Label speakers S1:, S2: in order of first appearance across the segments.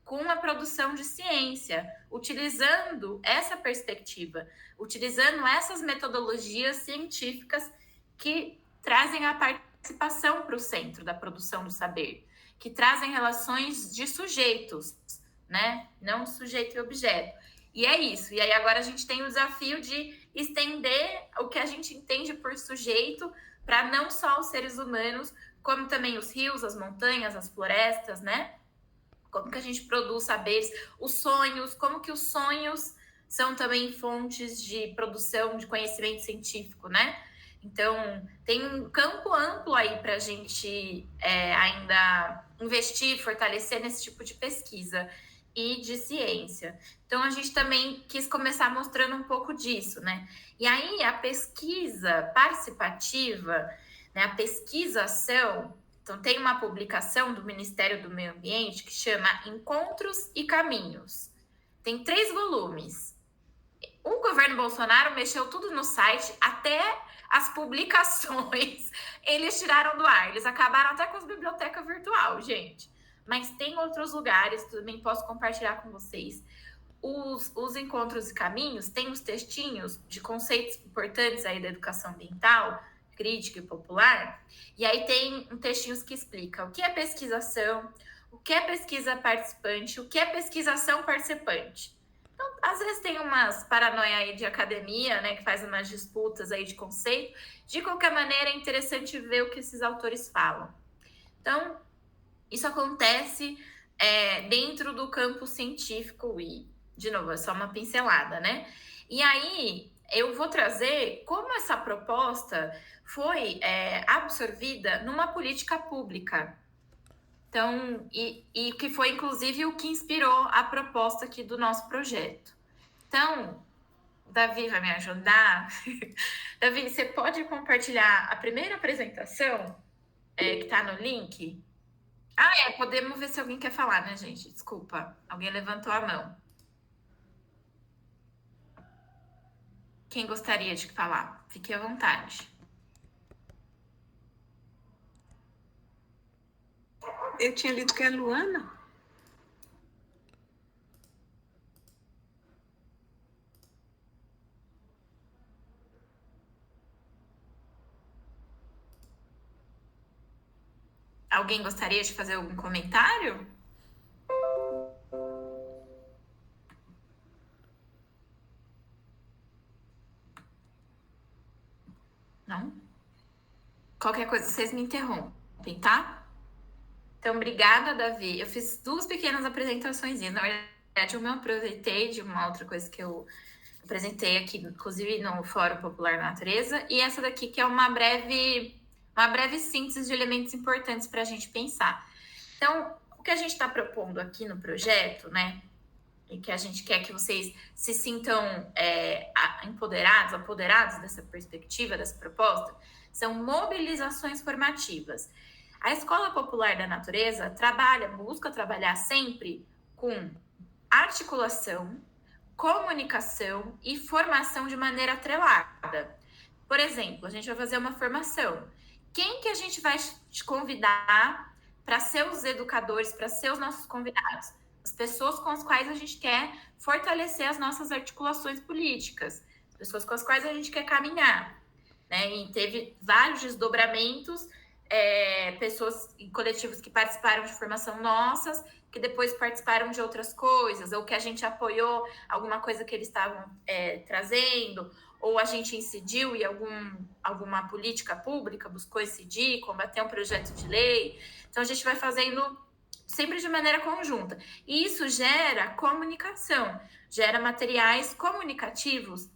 S1: com a produção de ciência, utilizando essa perspectiva, utilizando essas metodologias científicas que trazem a participação para o centro da produção do saber, que trazem relações de sujeitos, né? Não sujeito e objeto. E é isso. E aí agora a gente tem o desafio de estender o que a gente entende por sujeito para não só os seres humanos, como também os rios, as montanhas, as florestas, né? Como que a gente produz saberes, os sonhos, como que os sonhos são também fontes de produção de conhecimento científico, né? Então, tem um campo amplo aí para a gente ainda investir, fortalecer nesse tipo de pesquisa e de ciência. Então, a gente também quis começar mostrando um pouco disso, né? E aí, a pesquisa participativa, né, a pesquisação. Então, tem uma publicação do Ministério do Meio Ambiente que chama Encontros e Caminhos. Tem 3 volumes. O governo Bolsonaro mexeu tudo no site, até as publicações eles tiraram do ar. Eles acabaram até com as bibliotecas virtual, gente. Mas tem outros lugares, também posso compartilhar com vocês. Os Encontros e Caminhos tem os textinhos de conceitos importantes aí da educação ambiental, crítica e popular, e aí tem um textinho que explica o que é pesquisação, o que é pesquisa participante, o que é pesquisação participante. Então, às vezes tem umas paranoia aí de academia, né, que faz umas disputas aí de conceito. De qualquer maneira, é interessante ver o que esses autores falam. Então, isso acontece dentro do campo científico e, de novo, é só uma pincelada, né? E aí, eu vou trazer como essa proposta foi absorvida numa política pública. Então, e que foi, inclusive, o que inspirou a proposta aqui do nosso projeto. Então, Davi vai me ajudar. Davi, você pode compartilhar a primeira apresentação que está no link? Podemos ver se alguém quer falar, né, gente? Desculpa, alguém levantou a mão. Quem gostaria de falar? Fique à vontade.
S2: Eu tinha lido que é Luana.
S1: Alguém gostaria de fazer algum comentário? Não? Qualquer coisa, vocês me interrompem, tá? Então, obrigada, Davi. Eu fiz 2 pequenas apresentações. Na verdade, eu me aproveitei de uma outra coisa que eu apresentei aqui, inclusive no Fórum Popular Natureza. E essa daqui que é uma breve síntese de elementos importantes para a gente pensar. Então, o que a gente está propondo aqui no projeto, né? E que a gente quer que vocês se sintam apoderados dessa perspectiva, dessa proposta, são mobilizações formativas. A Escola Popular da Natureza busca trabalhar sempre com articulação, comunicação e formação de maneira atrelada. Por exemplo, a gente vai fazer uma formação. Quem que a gente vai te convidar para ser os educadores, para ser os nossos convidados? As pessoas com as quais a gente quer fortalecer as nossas articulações políticas, as pessoas com as quais a gente quer caminhar, né? E teve vários desdobramentos, pessoas e coletivos que participaram de formação nossas, que depois participaram de outras coisas, ou que a gente apoiou alguma coisa que eles estavam trazendo, ou a gente incidiu em alguma política pública, buscou incidir, combater um projeto de lei. Então, a gente vai fazendo sempre de maneira conjunta. E isso gera comunicação, gera materiais comunicativos,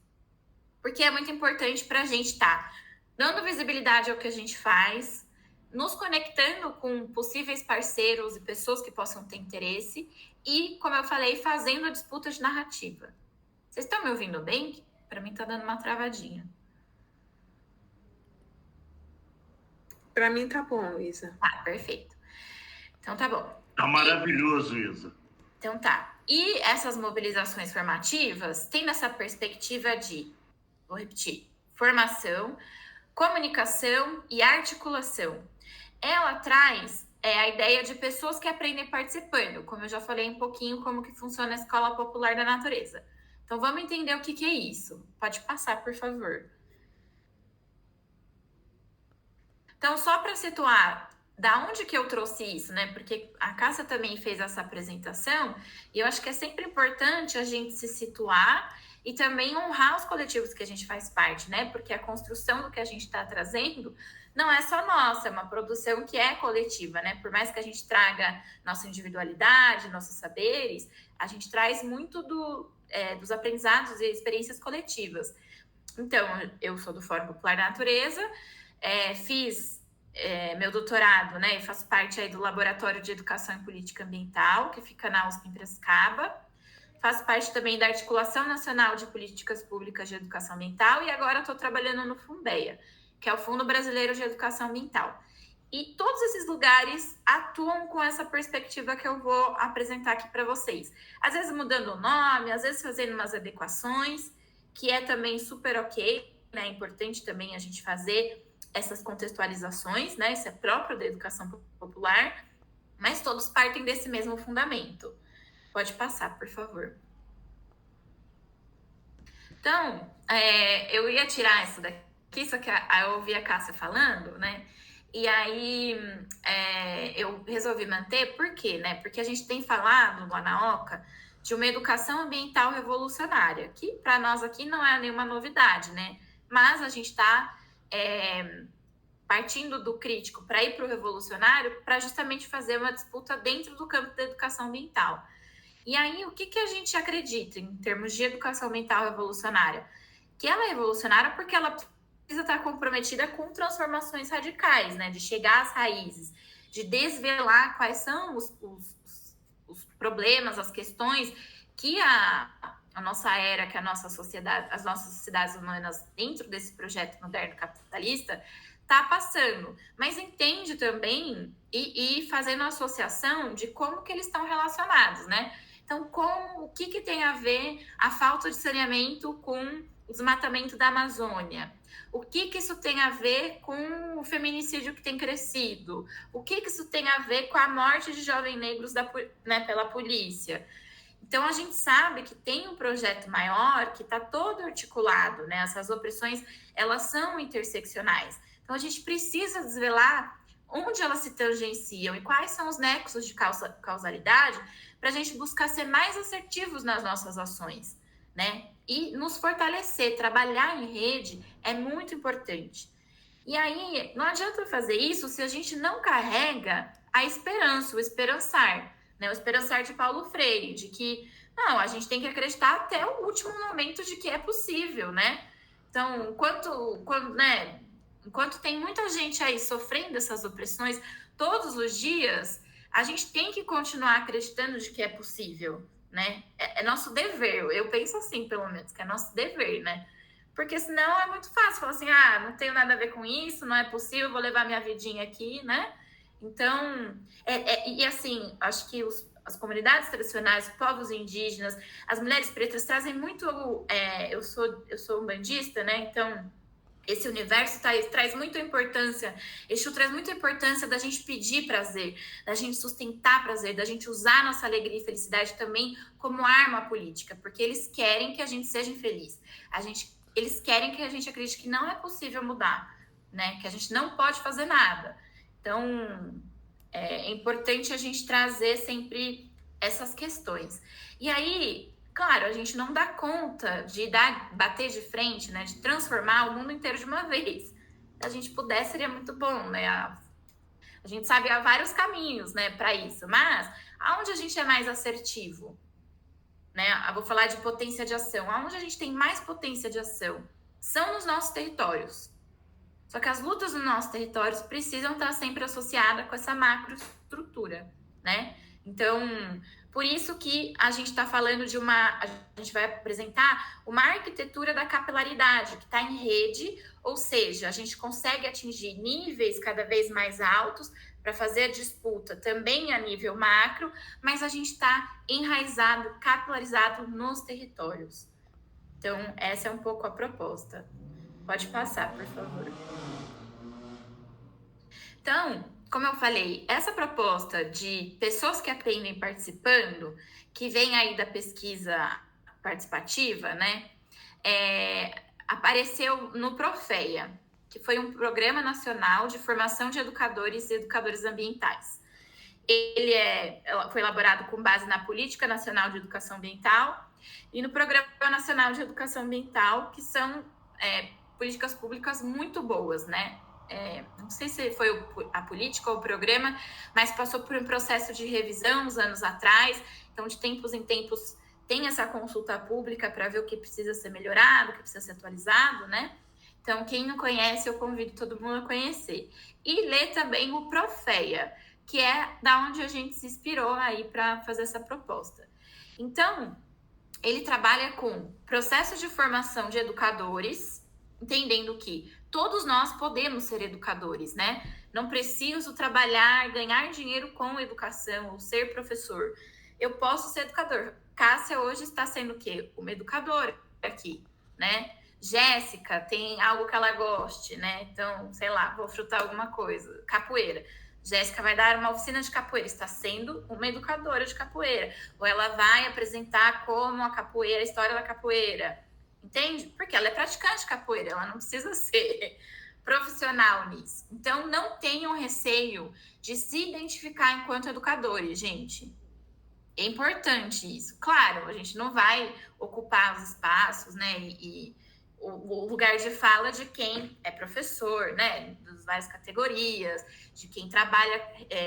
S1: porque é muito importante para a gente estar dando visibilidade ao que a gente faz, nos conectando com possíveis parceiros e pessoas que possam ter interesse e, como eu falei, fazendo a disputa de narrativa. Vocês estão me ouvindo bem? Para mim está dando uma travadinha.
S2: Para mim tá bom, Isa.
S1: Tá, perfeito. Então tá bom.
S3: Tá maravilhoso, Isa.
S1: Então tá. E essas mobilizações formativas têm essa perspectiva de, vou repetir, formação, comunicação e articulação. Ela traz é a ideia de pessoas que aprendem participando, como eu já falei um pouquinho como que funciona a Escola Popular da Natureza. Então, vamos entender o que é isso. Pode passar, por favor. Então, só para situar, da onde que eu trouxe isso, né? Porque a Cássia também fez essa apresentação, e eu acho que é sempre importante a gente se situar e também honrar os coletivos que a gente faz parte, né? Porque a construção do que a gente está trazendo não é só nossa, é uma produção que é coletiva, né? Por mais que a gente traga nossa individualidade, nossos saberes, a gente traz muito dos aprendizados e experiências coletivas. Então, eu sou do Fórum Popular da Natureza, fiz meu doutorado, né? E faço parte aí do Laboratório de Educação e Política Ambiental, que fica na USP em Piracicaba. Faço parte também da Articulação Nacional de Políticas Públicas de Educação Ambiental e agora estou trabalhando no Fundeia, que é o Fundo Brasileiro de Educação Ambiental. E todos esses lugares atuam com essa perspectiva que eu vou apresentar aqui para vocês. Às vezes mudando o nome, às vezes fazendo umas adequações, que é também super ok, né? É importante também a gente fazer essas contextualizações, né? Isso é próprio da educação popular, mas todos partem desse mesmo fundamento. Pode passar, por favor. Então, eu ia tirar isso daqui, só que eu ouvi a Cássia falando, né? E aí eu resolvi manter, por quê? Né? Porque a gente tem falado lá na OCA de uma educação ambiental revolucionária, que para nós aqui não é nenhuma novidade, né? Mas a gente está partindo do crítico para ir para o revolucionário para justamente fazer uma disputa dentro do campo da educação ambiental. E aí, o que a gente acredita em termos de educação ambiental revolucionária? Que ela é revolucionária porque ela precisa estar comprometida com transformações radicais, né? De chegar às raízes, de desvelar quais são os problemas, as questões que a nossa era, que a nossa sociedade, as nossas sociedades humanas dentro desse projeto moderno capitalista está passando, mas entende também e fazendo associação de como que eles estão relacionados, né? Então, o que tem a ver a falta de saneamento com o desmatamento da Amazônia? O que isso tem a ver com o feminicídio que tem crescido? O que isso tem a ver com a morte de jovens negros pela polícia? Então, a gente sabe que tem um projeto maior que está todo articulado, né? Essas opressões, elas são interseccionais. Então, a gente precisa desvelar onde elas se tangenciam e quais são os nexos de causalidade para a gente buscar ser mais assertivos nas nossas ações, né? E nos fortalecer, trabalhar em rede é muito importante. E aí, não adianta fazer isso se a gente não carrega a esperança, o esperançar, né? O esperançar de Paulo Freire, de que, não, a gente tem que acreditar até o último momento de que é possível, né? Então, enquanto tem muita gente aí sofrendo essas opressões todos os dias, a gente tem que continuar acreditando de que é possível, né? É nosso dever, eu penso assim, pelo menos, que é nosso dever, né? Porque senão é muito fácil falar assim, não tenho nada a ver com isso, não é possível, vou levar minha vidinha aqui, né? Então, e assim, acho que as comunidades tradicionais, os povos indígenas, as mulheres pretas trazem muito... eu sou umbandista, né? Então, esse universo traz muita importância, Exu traz muita importância da gente pedir prazer, da gente sustentar prazer, da gente usar nossa alegria e felicidade também como arma política, porque eles querem que a gente seja infeliz. Eles querem que a gente acredite que não é possível mudar, né? Que a gente não pode fazer nada. Então, é importante a gente trazer sempre essas questões. E aí, claro, a gente não dá conta de bater de frente, né? De transformar o mundo inteiro de uma vez. Se a gente puder, seria muito bom, né? A gente sabe há vários caminhos, né, para isso. Mas aonde a gente é mais assertivo? Né? Eu vou falar de potência de ação. Aonde a gente tem mais potência de ação? São nos nossos territórios. Só que as lutas nos nossos territórios precisam estar sempre associadas com essa macroestrutura, né? Então, por isso que a gente está falando a gente vai apresentar uma arquitetura da capilaridade, que está em rede, ou seja, a gente consegue atingir níveis cada vez mais altos para fazer a disputa também a nível macro, mas a gente está enraizado, capilarizado nos territórios. Então, essa é um pouco a proposta. Pode passar, por favor. Então, como eu falei, essa proposta de pessoas que aprendem participando, que vem aí da pesquisa participativa, né? Apareceu no Profeia, que foi um Programa Nacional de Formação de Educadores e Educadores Ambientais. Ele foi elaborado com base na Política Nacional de Educação Ambiental e no Programa Nacional de Educação Ambiental, que são políticas públicas muito boas, né? Não sei se foi a política ou o programa, mas passou por um processo de revisão uns anos atrás. Então, de tempos em tempos, tem essa consulta pública para ver o que precisa ser melhorado, o que precisa ser atualizado, né? Então, quem não conhece, eu convido todo mundo a conhecer. E ler também o Profeia, que é da onde a gente se inspirou aí para fazer essa proposta. Então, ele trabalha com processo de formação de educadores, entendendo que todos nós podemos ser educadores, né? Não preciso trabalhar, ganhar dinheiro com educação ou ser professor. Eu posso ser educador. Cássia hoje está sendo o quê? Uma educadora aqui, né? Jéssica tem algo que ela goste, né? Então, sei lá, vou frutar alguma coisa. Capoeira. Jéssica vai dar uma oficina de capoeira, está sendo uma educadora de capoeira. Ou ela vai apresentar como a capoeira, a história da capoeira. Entende? Porque ela é praticante de capoeira, ela não precisa ser profissional nisso. Então, não tenham receio de se identificar enquanto educadores, gente. É importante isso. Claro, a gente não vai ocupar os espaços, né? E o lugar de fala de quem é professor, né? Das várias categorias, de quem trabalha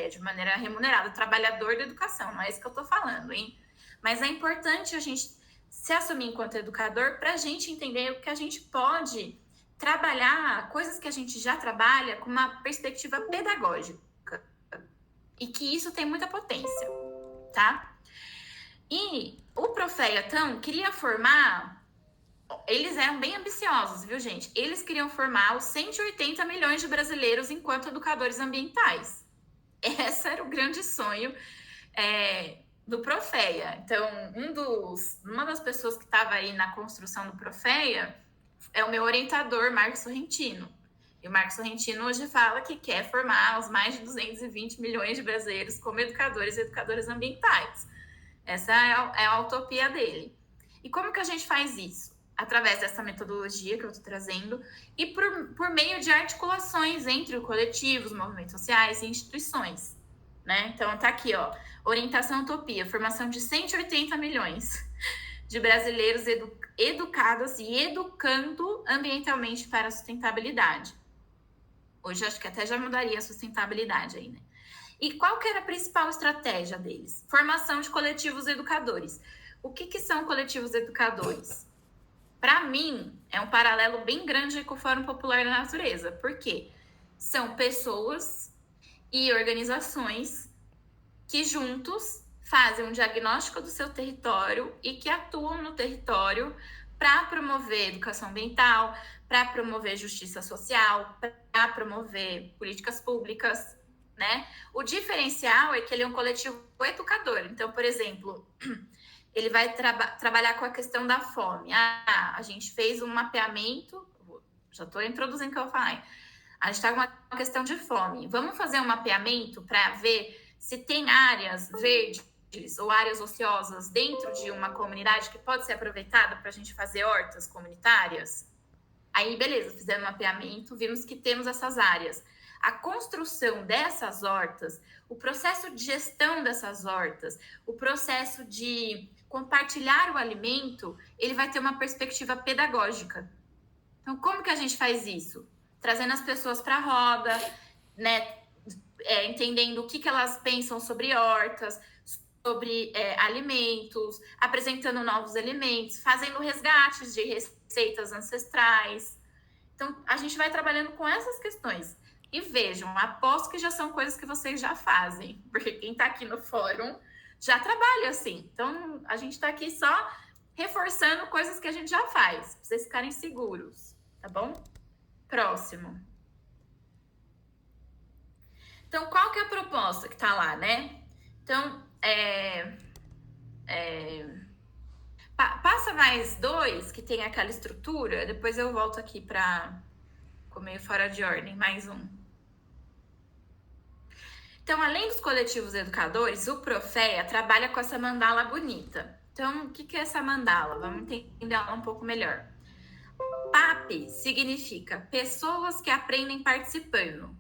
S1: de maneira remunerada, trabalhador da educação, não é isso que eu tô falando, hein? Mas é importante a gente se assumir enquanto educador para a gente entender o que a gente pode trabalhar, coisas que a gente já trabalha com uma perspectiva pedagógica. E que isso tem muita potência, tá? E o Profeia, então, queria formar... Eles eram bem ambiciosos, viu, gente? Eles queriam formar os 180 milhões de brasileiros enquanto educadores ambientais. Esse era o grande sonho do Profeia. Então, uma das pessoas que estava aí na construção do Profeia é o meu orientador, Marcos Sorrentino. E o Marcos Sorrentino hoje fala que quer formar os mais de 220 milhões de brasileiros como educadores e educadoras ambientais. Essa é a utopia dele. E como que a gente faz isso? Através dessa metodologia que eu estou trazendo e por meio de articulações entre coletivos, movimentos sociais e instituições, né? Então, tá aqui, ó, orientação utopia, formação de 180 milhões de brasileiros educados e educando ambientalmente para a sustentabilidade. Hoje, acho que até já mudaria a sustentabilidade aí, né? E qual que era a principal estratégia deles? Formação de coletivos educadores. O que são coletivos educadores? Para mim, é um paralelo bem grande com o Fórum Popular da Natureza. Por quê? São pessoas e organizações que juntos fazem um diagnóstico do seu território e que atuam no território para promover educação ambiental, para promover justiça social, para promover políticas públicas, né? O diferencial é que ele é um coletivo educador. Então, por exemplo, ele vai trabalhar com a questão da fome. A gente fez um mapeamento, já estou introduzindo o que eu vou falar. A gente está com uma questão de fome. Vamos fazer um mapeamento para ver se tem áreas verdes ou áreas ociosas dentro de uma comunidade que pode ser aproveitada para a gente fazer hortas comunitárias? Aí, beleza, fizemos um mapeamento, vimos que temos essas áreas. A construção dessas hortas, o processo de gestão dessas hortas, o processo de compartilhar o alimento, ele vai ter uma perspectiva pedagógica. Então, como que a gente faz isso? Trazendo as pessoas para a roda, né? Entendendo o que elas pensam sobre hortas, sobre alimentos, apresentando novos alimentos, fazendo resgates de receitas ancestrais. Então, a gente vai trabalhando com essas questões. E vejam, aposto que já são coisas que vocês já fazem, porque quem está aqui no fórum já trabalha assim. Então, a gente está aqui só reforçando coisas que a gente já faz, para vocês ficarem seguros, tá bom? Próximo. Então, qual que é a proposta que tá lá, né? Então, passa mais 2, que tem aquela estrutura, depois eu volto aqui para... Ficou meio fora de ordem, mais um. Então, além dos coletivos educadores, o Profea trabalha com essa mandala bonita. Então, o que é essa mandala? Vamos entender ela um pouco melhor. PAP significa pessoas que aprendem participando.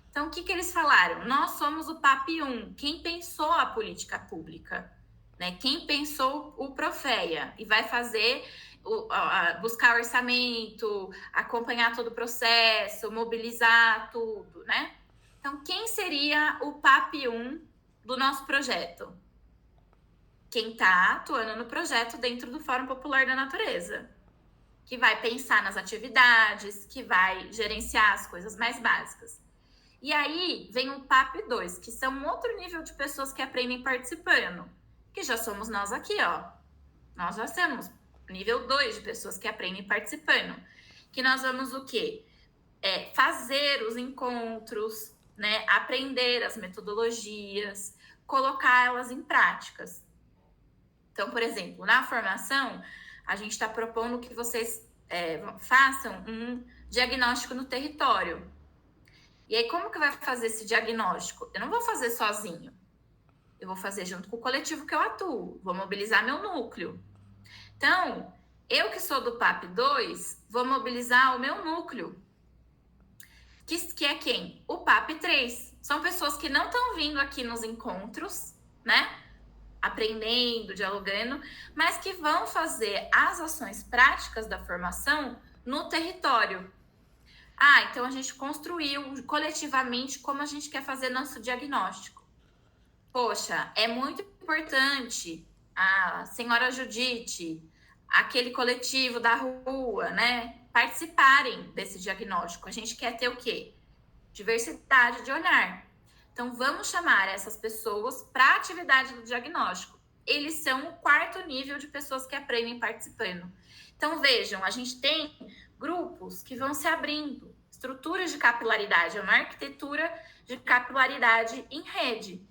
S1: Então, o que eles falaram? Nós somos o PAP 1, quem pensou a política pública, né? Quem pensou o Profea e vai fazer, buscar orçamento, acompanhar todo o processo, mobilizar tudo, né? Então, quem seria o PAP 1 do nosso projeto? Quem está atuando no projeto dentro do Fórum Popular da Natureza, que vai pensar nas atividades, que vai gerenciar as coisas mais básicas. E aí vem o PAP 2, que são um outro nível de pessoas que aprendem participando, que já somos nós aqui, ó. Nós já somos nível 2 de pessoas que aprendem participando. Que nós vamos o quê? Fazer os encontros, né? Aprender as metodologias, colocar elas em práticas. Então, por exemplo, na formação, a gente está propondo que vocês façam um diagnóstico no território. E aí, como que vai fazer esse diagnóstico? Eu não vou fazer sozinho. Eu vou fazer junto com o coletivo que eu atuo. Vou mobilizar meu núcleo. Então, eu que sou do PAP 2, vou mobilizar o meu núcleo. Que é quem? O PAP 3. São pessoas que não estão vindo aqui nos encontros, né? Aprendendo, dialogando, mas que vão fazer as ações práticas da formação no território. Então a gente construiu coletivamente como a gente quer fazer nosso diagnóstico. Poxa, é muito importante a senhora Judite, aquele coletivo da rua, né, participarem desse diagnóstico. A gente quer ter o quê? Diversidade de olhar. Então, vamos chamar essas pessoas para a atividade do diagnóstico. Eles são o 4º nível de pessoas que aprendem participando. Então, vejam, a gente tem grupos que vão se abrindo, estruturas de capilaridade, uma arquitetura de capilaridade em rede.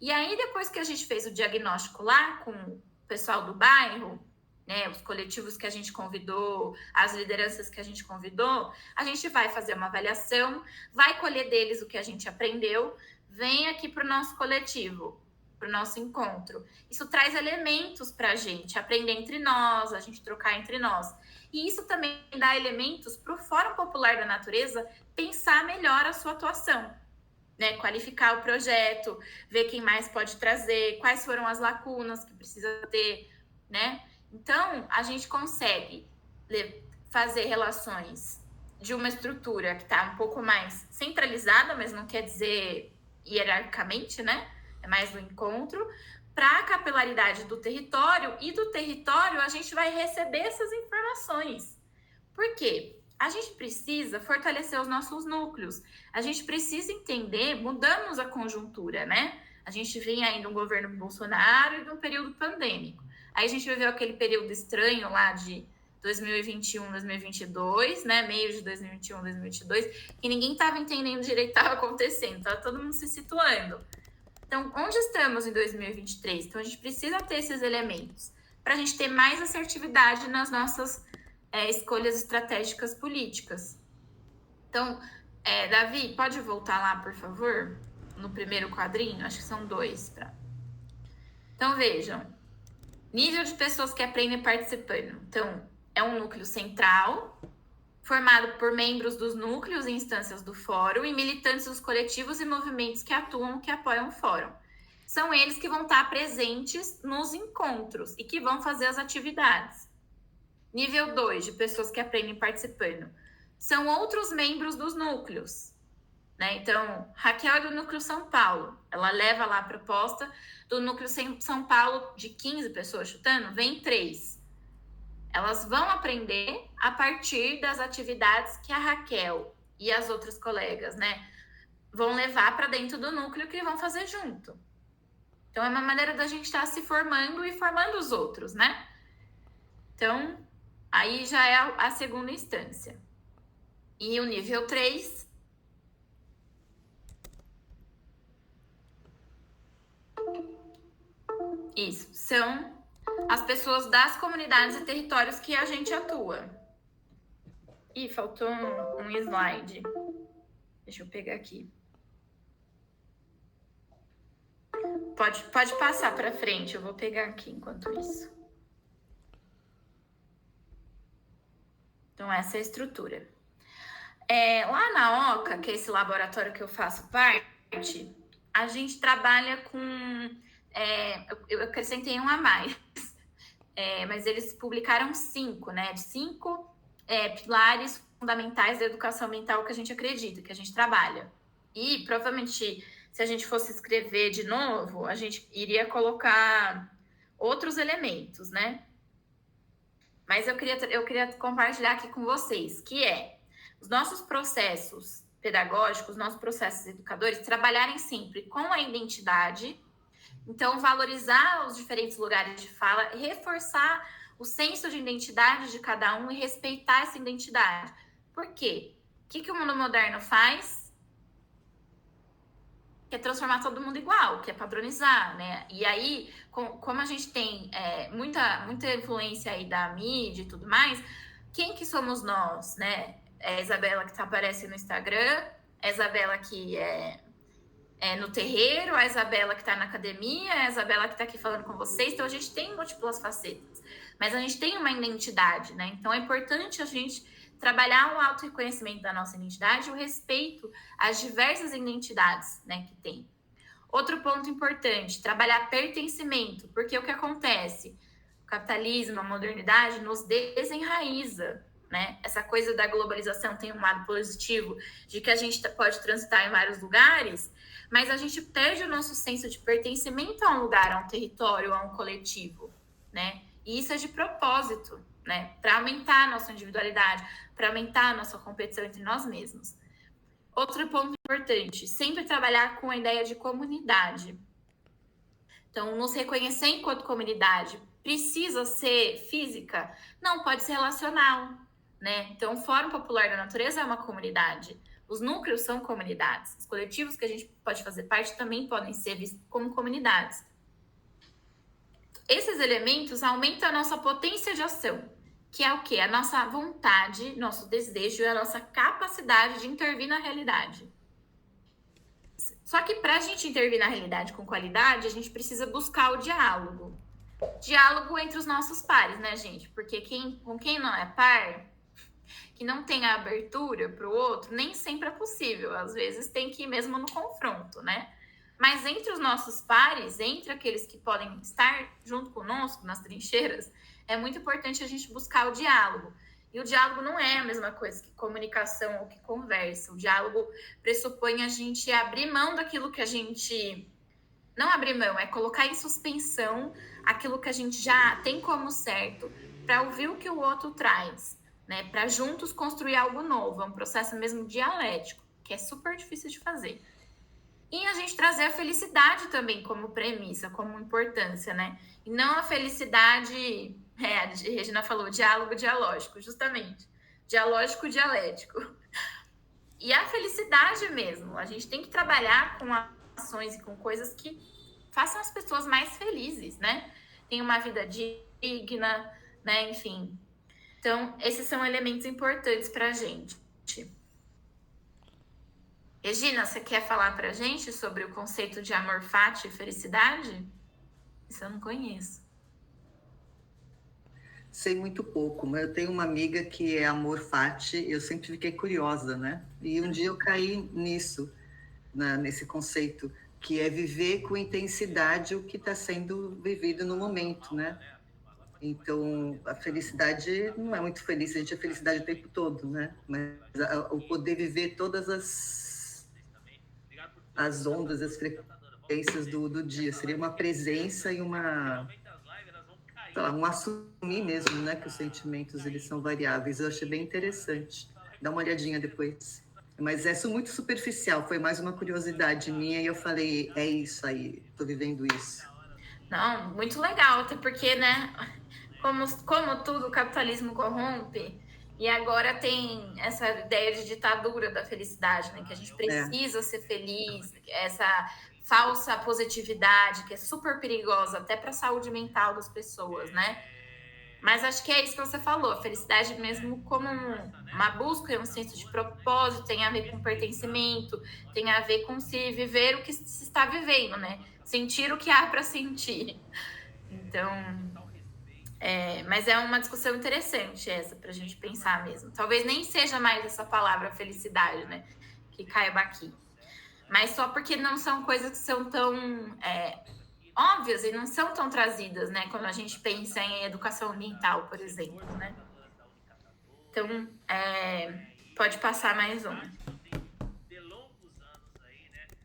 S1: E aí, depois que a gente fez o diagnóstico lá com o pessoal do bairro, né, os coletivos que a gente convidou, as lideranças que a gente convidou, a gente vai fazer uma avaliação, vai colher deles o que a gente aprendeu, vem aqui para o nosso coletivo, para o nosso encontro. Isso traz elementos para a gente aprender entre nós, a gente trocar entre nós. E isso também dá elementos para o Fórum Popular da Natureza pensar melhor a sua atuação, né? Qualificar o projeto, ver quem mais pode trazer, quais foram as lacunas que precisa ter, né? Então, a gente consegue fazer relações de uma estrutura que está um pouco mais centralizada, mas não quer dizer hierarquicamente, né? É mais do encontro, para a capilaridade do território, e do território a gente vai receber essas informações. Por quê? A gente precisa fortalecer os nossos núcleos, a gente precisa entender, mudamos a conjuntura, né? A gente vem aí de um governo Bolsonaro e de um período pandêmico. Aí a gente viveu aquele período estranho lá de 2021, 2022, né? Meio de 2021, 2022, que ninguém estava entendendo direito o que estava acontecendo, estava todo mundo se situando. Então, onde estamos em 2023? Então, a gente precisa ter esses elementos para a gente ter mais assertividade nas nossas escolhas estratégicas políticas. Então, Davi, pode voltar lá, por favor? No primeiro quadrinho, acho que são 2. Então, vejam. Nível de pessoas que aprendem participando. Então, é um núcleo central, formado por membros dos núcleos e instâncias do fórum e militantes dos coletivos e movimentos que atuam, que apoiam o fórum. São eles que vão estar presentes nos encontros e que vão fazer as atividades. Nível 2, de pessoas que aprendem participando. São outros membros dos núcleos, né? Então, Raquel é do Núcleo São Paulo. Ela leva lá a proposta do Núcleo São Paulo de 15 pessoas chutando, vem 3. Elas vão aprender a partir das atividades que a Raquel e as outras colegas, né, vão levar para dentro do núcleo que vão fazer junto. Então, é uma maneira da gente estar se formando e formando os outros, né? Então, aí já é a segunda instância. E o nível 3... Isso, são as pessoas das comunidades e territórios que a gente atua. Ih, faltou um slide. Deixa eu pegar aqui. Pode passar para frente, eu vou pegar aqui enquanto isso. Então, essa é a estrutura. Lá na OCA, que é esse laboratório que eu faço parte, a gente trabalha com... eu acrescentei um a mais, mas eles publicaram 5, né? De 5 pilares fundamentais da educação ambiental que a gente acredita, que a gente trabalha. E, provavelmente, se a gente fosse escrever de novo, a gente iria colocar outros elementos, né? Mas eu queria compartilhar aqui com vocês, que os nossos processos pedagógicos, nossos processos educadores, trabalharem sempre com a identidade, então valorizar os diferentes lugares de fala, reforçar o senso de identidade de cada um e respeitar essa identidade. Por quê? O que o mundo moderno faz? Que é transformar todo mundo igual, que é padronizar, né? E aí, como a gente tem muita influência aí da mídia e tudo mais, quem que somos nós, né? É a Isabela que aparece no Instagram, é a Isabela que é no terreiro, a Isabela que está na academia, a Isabela que está aqui falando com vocês. Então, a gente tem múltiplas facetas, mas a gente tem uma identidade, né? Então, é importante a gente trabalhar o auto-reconhecimento da nossa identidade e o respeito às diversas identidades, né, que tem. Outro ponto importante, trabalhar pertencimento, porque o que acontece? O capitalismo, a modernidade nos desenraiza, né? Essa coisa da globalização tem um lado positivo, de que a gente pode transitar em vários lugares, mas a gente perde o nosso senso de pertencimento a um lugar, a um território, a um coletivo, né? E isso é de propósito, né? Para aumentar a nossa individualidade, para aumentar a nossa competição entre nós mesmos. Outro ponto importante, sempre trabalhar com a ideia de comunidade. Então, nos reconhecer enquanto comunidade precisa ser física? Não, pode ser relacional, né? Então, o Fórum Popular da Natureza é uma comunidade. Os núcleos são comunidades. Os coletivos que a gente pode fazer parte também podem ser vistos como comunidades. Esses elementos aumentam a nossa potência de ação, que é o quê? A nossa vontade, nosso desejo e a nossa capacidade de intervir na realidade. Só que para a gente intervir na realidade com qualidade, a gente precisa buscar o diálogo. Diálogo entre os nossos pares, né, gente? Porque com quem não é par, que não tem a abertura para o outro, nem sempre é possível. Às vezes tem que ir mesmo no confronto, né? Mas entre os nossos pares, entre aqueles que podem estar junto conosco nas trincheiras, é muito importante a gente buscar o diálogo. E o diálogo não é a mesma coisa que comunicação ou que conversa. O diálogo pressupõe a gente abrir mão daquilo que a gente... Não abrir mão, é colocar em suspensão aquilo que a gente já tem como certo para ouvir o que o outro traz, né? Para juntos construir algo novo. É um processo mesmo dialético, que é super difícil de fazer. E a gente trazer a felicidade também como premissa, como importância, né? E não a felicidade, a Regina falou, diálogo dialógico, justamente. Dialógico dialético. E a felicidade mesmo. A gente tem que trabalhar com ações e com coisas que façam as pessoas mais felizes, né? Tem uma vida digna, né? Enfim. Então, esses são elementos importantes para a gente. Regina, você quer falar para a gente sobre o conceito de amor fati e felicidade? Isso eu não conheço.
S4: Sei muito pouco, mas eu tenho uma amiga que é amor fati, eu sempre fiquei curiosa, né? E um dia eu caí nisso, nesse conceito, que é viver com intensidade o que está sendo vivido no momento, né? Então, a felicidade não é muito feliz, a gente é felicidade o tempo todo, né? Mas o poder viver todas as ondas, as frequências do dia, seria uma presença e sei lá, um assumir mesmo, né, que os sentimentos eles são variáveis. Eu achei bem interessante. Dá uma olhadinha depois. Mas é muito superficial, foi mais uma curiosidade minha e eu falei, é isso aí, tô vivendo isso.
S1: Não, muito legal, até porque, né, como tudo, o capitalismo corrompe, e agora tem essa ideia de ditadura da felicidade, né, que a gente precisa ser feliz, essa falsa positividade, que é super perigosa até para a saúde mental das pessoas, né? Mas acho que é isso que você falou, a felicidade mesmo como uma busca, um senso de propósito, tem a ver com pertencimento, tem a ver com se viver o que se está vivendo, né? Sentir o que há para sentir. Então, mas é uma discussão interessante essa, para a gente pensar mesmo. Talvez nem seja mais essa palavra felicidade, né? Que caiba aqui. Mas só porque não são coisas que são tão óbvias e não são tão trazidas, né? Quando a gente pensa em educação ambiental, por exemplo, né? Então, pode passar mais um.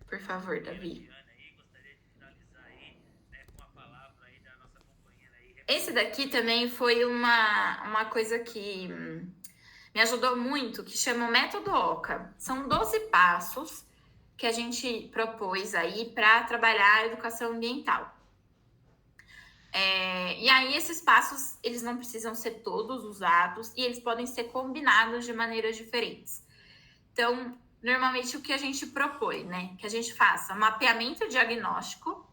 S1: Por favor, Davi. Esse daqui também foi uma coisa que me ajudou muito, que chama o Método Oca. São 12 passos que a gente propôs aí para trabalhar a educação ambiental. E aí esses passos, eles não precisam ser todos usados e eles podem ser combinados de maneiras diferentes. Então, normalmente o que a gente propõe, né? Que a gente faça mapeamento diagnóstico.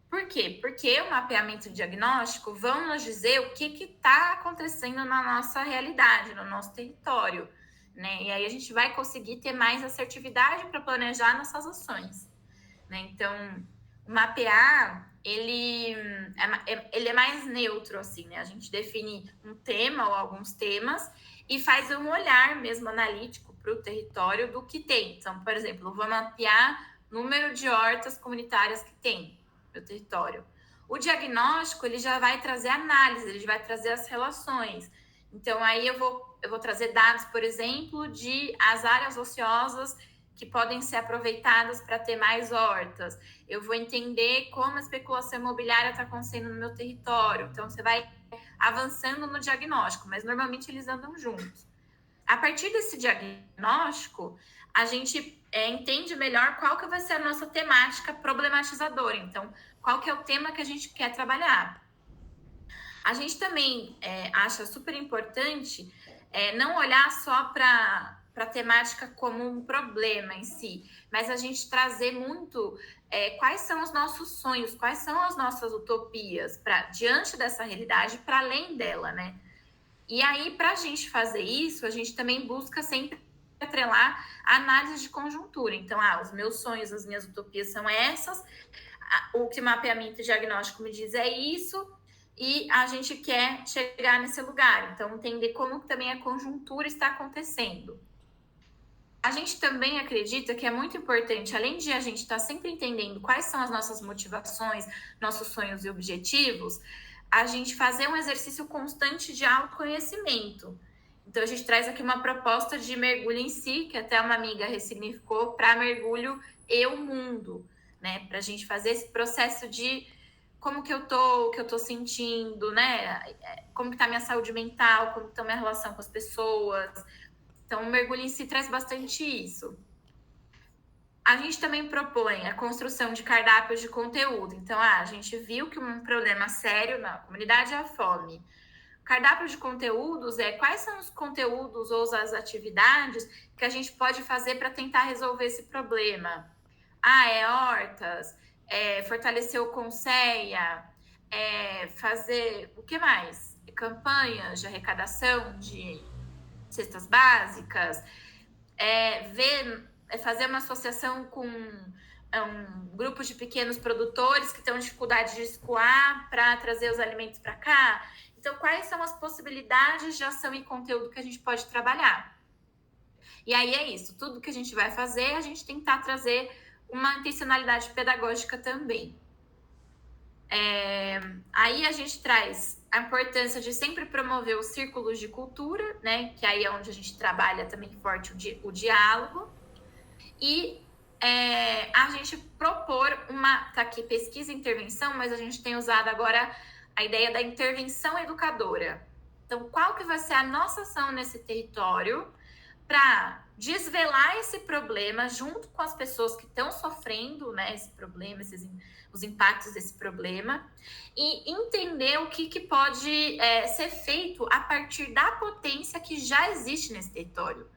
S1: Por quê? Porque o mapeamento diagnóstico vão nos dizer o que está acontecendo na nossa realidade, no nosso território, né? E aí a gente vai conseguir ter mais assertividade para planejar nossas ações, né? Então, o mapear, ele é mais neutro, assim, né? A gente define um tema ou alguns temas e faz um olhar mesmo analítico para o território do que tem. Então, por exemplo, eu vou mapear número de hortas comunitárias que tem no território. O diagnóstico, ele já vai trazer análise, ele vai trazer as relações. Então, aí eu vou trazer dados, por exemplo, de as áreas ociosas que podem ser aproveitadas para ter mais hortas. Eu vou entender como a especulação imobiliária está acontecendo no meu território. Então, você vai avançando no diagnóstico, mas normalmente eles andam juntos. A partir desse diagnóstico, a gente entende melhor qual que vai ser a nossa temática problematizadora. Então, qual que é o tema que a gente quer trabalhar. A gente também acha super importante não olhar só para a temática como um problema em si, mas a gente trazer muito quais são os nossos sonhos, quais são as nossas utopias diante dessa realidade, para além dela, né? E aí, para a gente fazer isso, a gente também busca sempre atrelar a análise de conjuntura. Então, os meus sonhos, as minhas utopias são essas, o que o mapeamento diagnóstico me diz é isso, e a gente quer chegar nesse lugar. Então, entender como também a conjuntura está acontecendo. A gente também acredita que é muito importante, além de a gente estar sempre entendendo quais são as nossas motivações, nossos sonhos e objetivos, a gente fazer um exercício constante de autoconhecimento. Então, a gente traz aqui uma proposta de mergulho em si, que até uma amiga ressignificou para mergulho eu-mundo, né? Para a gente fazer esse processo de como que eu tô, o que eu tô sentindo, né? Como que tá a minha saúde mental, como que tá a minha relação com as pessoas. Então, o mergulho em si traz bastante isso. A gente também propõe a construção de cardápios de conteúdo. Então, a gente viu que um problema sério na comunidade é a fome. Cardápio de conteúdos quais são os conteúdos ou as atividades que a gente pode fazer para tentar resolver esse problema. Hortas, fortalecer o Conceia, fazer o que mais? Campanhas de arrecadação de cestas básicas, fazer uma associação com um grupo de pequenos produtores que estão em dificuldade de escoar para trazer os alimentos para cá. Então, quais são as possibilidades de ação e conteúdo que a gente pode trabalhar? E aí é isso, tudo que a gente vai fazer, a gente tentar trazer uma intencionalidade pedagógica também. Aí a gente traz a importância de sempre promover os círculos de cultura, né? Que aí é onde a gente trabalha também forte o diálogo. E a gente propor tá aqui pesquisa e intervenção, mas a gente tem usado agora a ideia da intervenção educadora. Então, qual que vai ser a nossa ação nesse território para desvelar esse problema junto com as pessoas que estão sofrendo, né, esse problema, os impactos desse problema, e entender o que pode ser feito a partir da potência que já existe nesse território.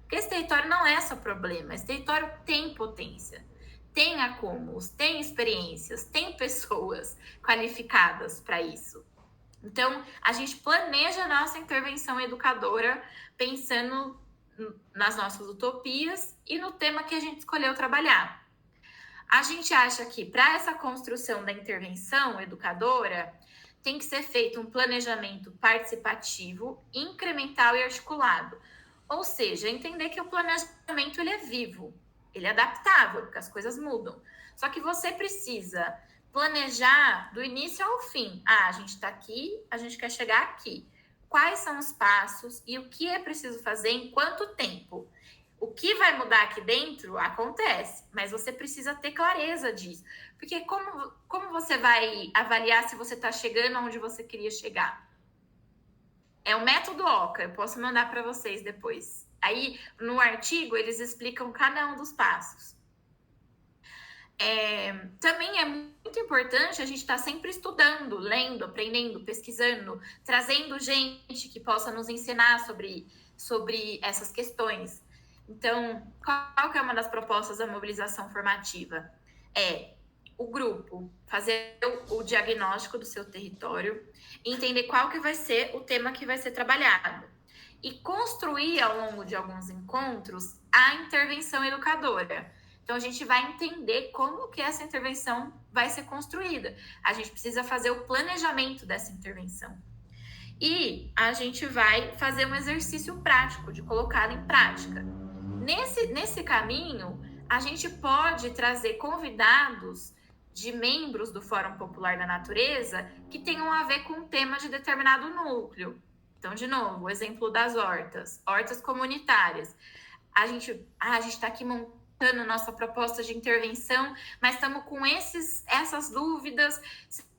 S1: Porque esse território não é só problema, esse território tem potência, tem acúmulos, tem experiências, tem pessoas qualificadas para isso. Então, a gente planeja a nossa intervenção educadora pensando nas nossas utopias e no tema que a gente escolheu trabalhar. A gente acha que para essa construção da intervenção educadora tem que ser feito um planejamento participativo, incremental e articulado. Ou seja, entender que o planejamento ele é vivo, ele é adaptável, porque as coisas mudam. Só que você precisa planejar do início ao fim. Ah, a gente está aqui, a gente quer chegar aqui. Quais são os passos e o que é preciso fazer em quanto tempo? O que vai mudar aqui dentro acontece, mas você precisa ter clareza disso. Porque como você vai avaliar se você está chegando onde você queria chegar? É o método OCA, eu posso mandar para vocês depois. Aí, no artigo, eles explicam cada um dos passos. Também é muito importante a gente estar sempre estudando, lendo, aprendendo, pesquisando, trazendo gente que possa nos ensinar sobre essas questões. Então, qual que é uma das propostas da mobilização formativa? É o grupo fazer o diagnóstico do seu território, entender qual que vai ser o tema que vai ser trabalhado e construir ao longo de alguns encontros a intervenção educadora. Então, a gente vai entender como que essa intervenção vai ser construída. A gente precisa fazer o planejamento dessa intervenção. E a gente vai fazer um exercício prático de colocá-la em prática. Nesse caminho, a gente pode trazer convidados de membros do Fórum Popular da Natureza que tenham a ver com um tema de determinado núcleo. Então, de novo, o exemplo das hortas comunitárias. A gente está aqui montando nossa proposta de intervenção, mas estamos com essas dúvidas.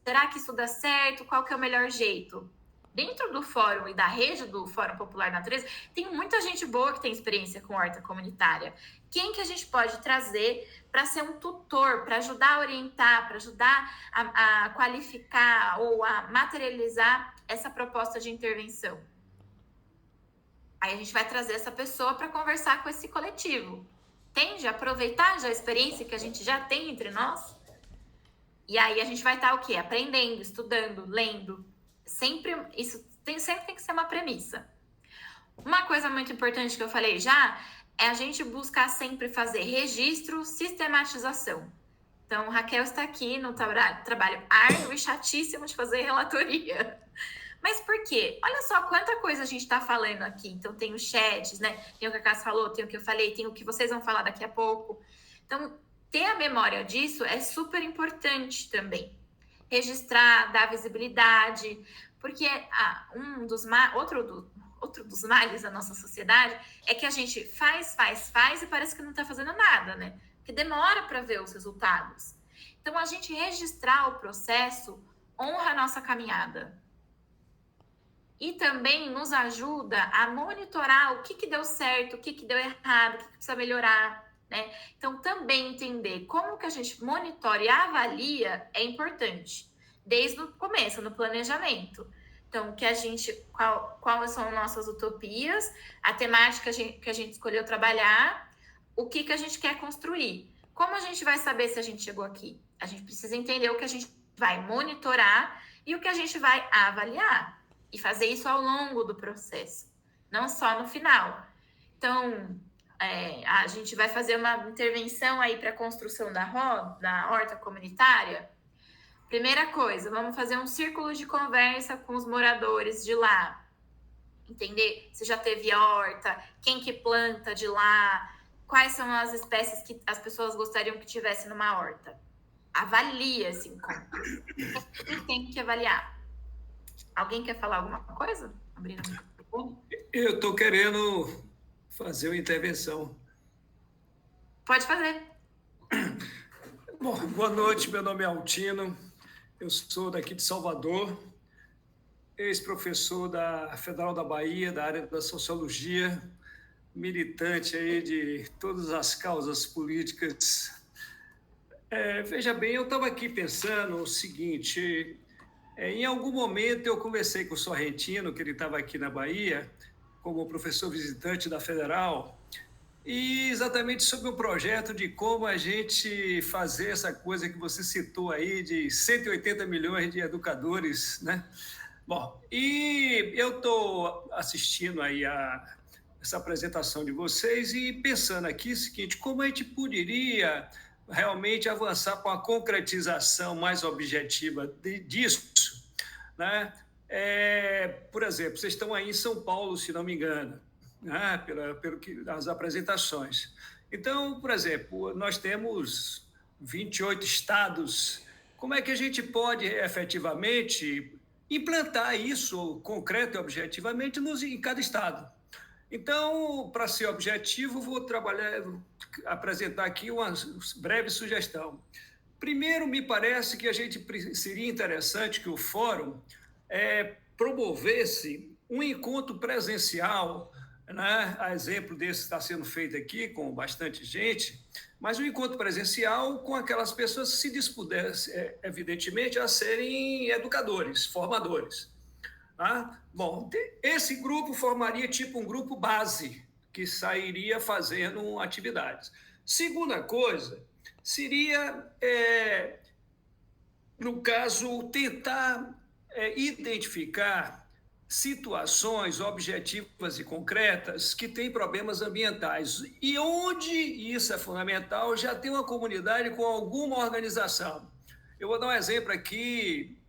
S1: Será que isso dá certo? Qual que é o melhor jeito? Dentro do fórum e da rede do Fórum Popular da Natureza, tem muita gente boa que tem experiência com horta comunitária. Quem que a gente pode trazer para ser um tutor, para ajudar a orientar, para ajudar a qualificar ou a materializar essa proposta de intervenção? Aí a gente vai trazer essa pessoa para conversar com esse coletivo. Entende? Aproveitar já a experiência que a gente já tem entre nós. E aí a gente vai estar o quê? Aprendendo, estudando, lendo. Isso sempre tem que ser uma premissa. Uma coisa muito importante que eu falei já é a gente buscar sempre fazer registro, sistematização. Então, Raquel está aqui no trabalho árduo e chatíssimo de fazer relatoria. Mas por quê? Olha só quanta coisa a gente está falando aqui. Então, tem os chats, né? Tem o que a Cássia falou, tem o que eu falei, tem o que vocês vão falar daqui a pouco. Então, ter a memória disso é super importante também. Registrar, dar visibilidade, porque outro dos males da nossa sociedade é que a gente faz e parece que não está fazendo nada, né? Porque demora para ver os resultados. Então, a gente registrar o processo honra a nossa caminhada. E também nos ajuda a monitorar o que deu certo, o que deu errado, o que precisa melhorar. Né? Então, também entender como que a gente monitora e avalia é importante, desde o começo, no planejamento. Então, quais são nossas utopias, a temática que a gente escolheu trabalhar, o que a gente quer construir. Como a gente vai saber se a gente chegou aqui? A gente precisa entender o que a gente vai monitorar e o que a gente vai avaliar. E fazer isso ao longo do processo, não só no final. Então, a gente vai fazer uma intervenção aí para a construção da horta comunitária. Primeira coisa, vamos fazer um círculo de conversa com os moradores de lá. Entender se já teve horta, quem que planta de lá, quais são as espécies que as pessoas gostariam que tivesse numa horta. Avalia esse encontro. E tem que avaliar. Alguém quer falar alguma coisa? Abrindo o microfone.
S5: Eu estou querendo fazer uma intervenção.
S1: Pode fazer.
S5: Bom, boa noite, meu nome é Altino, eu sou daqui de Salvador, ex-professor da Federal da Bahia, da área da Sociologia, militante aí de todas as causas políticas. Veja bem, eu estava aqui pensando o seguinte, em algum momento eu conversei com o Sorrentino, que ele estava aqui na Bahia, como professor visitante da Federal, e exatamente sobre o projeto de como a gente fazer essa coisa que você citou aí, de 180 milhões de educadores, né? Bom, e eu estou assistindo aí essa apresentação de vocês e pensando aqui o seguinte, como a gente poderia realmente avançar com a concretização mais objetiva disso, né? Por exemplo, vocês estão aí em São Paulo, se não me engano, né? Pelo que as apresentações. Então, por exemplo, nós temos 28 estados. Como é que a gente pode efetivamente implantar isso concreto e objetivamente em cada estado? Então, para ser objetivo, vou apresentar aqui uma breve sugestão. Primeiro, me parece que seria interessante que o fórum promovesse um encontro presencial, né? A exemplo desse está sendo feito aqui com bastante gente, mas um encontro presencial com aquelas pessoas que se dispusessem, evidentemente, a serem educadores, formadores. Tá? Bom, esse grupo formaria tipo um grupo base, que sairia fazendo atividades. Segunda coisa, seria, no caso, tentar identificar situações objetivas e concretas que têm problemas ambientais. E onde isso é fundamental, já tem uma comunidade com alguma organização. Eu vou dar um exemplo aqui.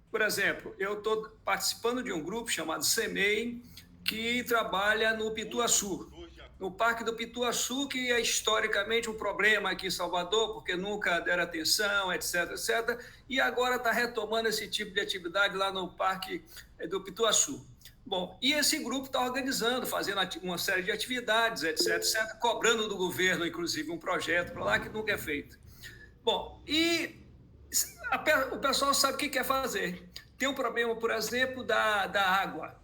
S5: Por exemplo, eu estou participando de um grupo chamado CEMEI, que trabalha no Pituaçu, no Parque do Pituaçu, que é historicamente um problema aqui em Salvador, porque nunca deram atenção, etc., etc., e agora está retomando esse tipo de atividade lá no Parque do Pituaçu. Bom, e esse grupo está organizando, fazendo uma série de atividades, etc., etc., cobrando do governo, inclusive, um projeto para lá que nunca é feito. Bom, e o pessoal sabe o que quer fazer. Tem um problema, por exemplo, da água.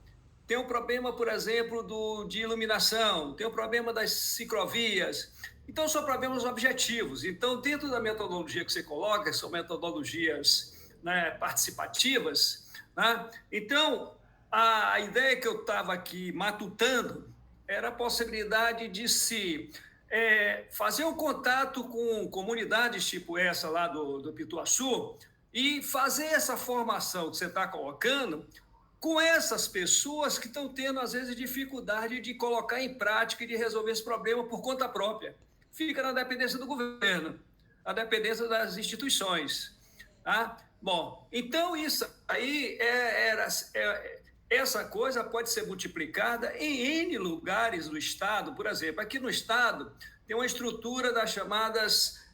S5: Tem um problema, por exemplo, de iluminação. Tem um problema das ciclovias. Então, são problemas objetivos. Então, dentro da metodologia que você coloca, são metodologias, né, participativas, né? Então, a ideia que eu estava aqui matutando era a possibilidade de se fazer um contato com comunidades tipo essa lá do Pituaçu e fazer essa formação que você está colocando com essas pessoas que estão tendo, às vezes, dificuldade de colocar em prática e de resolver esse problema por conta própria. Fica na dependência do governo, na dependência das instituições. Tá? Bom, então isso aí essa coisa pode ser multiplicada em N lugares do Estado. Por exemplo, aqui no Estado tem uma estrutura das chamadas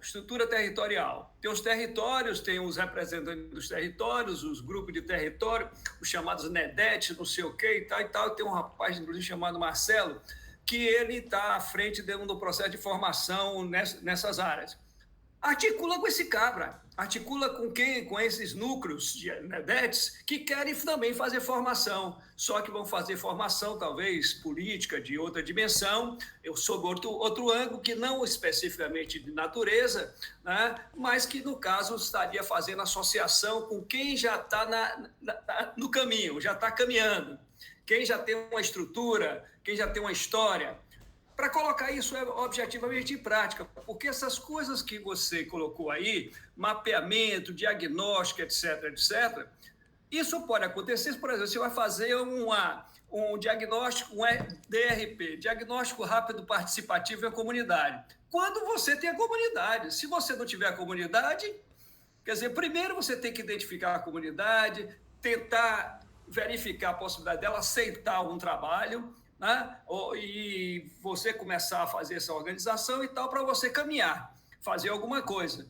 S5: estrutura territorial. Tem os territórios, tem os representantes dos territórios, os grupos de território, os chamados NEDET, não sei o quê e tal e tal. Tem um rapaz, inclusive, chamado Marcelo, que ele está à frente do processo de formação nessas áreas. Articula com esse cabra, articula com quem? Com esses núcleos de NEDETs que querem também fazer formação, só que vão fazer formação talvez política de outra dimensão, sob outro ângulo, que não especificamente de natureza, né, mas que no caso estaria fazendo associação com quem já está no caminho, já está caminhando, quem já tem uma estrutura, quem já tem uma história, para colocar isso objetivamente em prática, porque essas coisas que você colocou aí, mapeamento, diagnóstico, etc., etc., isso pode acontecer, por exemplo, você vai fazer um diagnóstico, um DRP, diagnóstico rápido participativo em comunidade. Quando você tem a comunidade, se você não tiver a comunidade, quer dizer, primeiro você tem que identificar a comunidade, tentar verificar a possibilidade dela aceitar um trabalho, né? E você começar a fazer essa organização e tal, para você caminhar, fazer alguma coisa.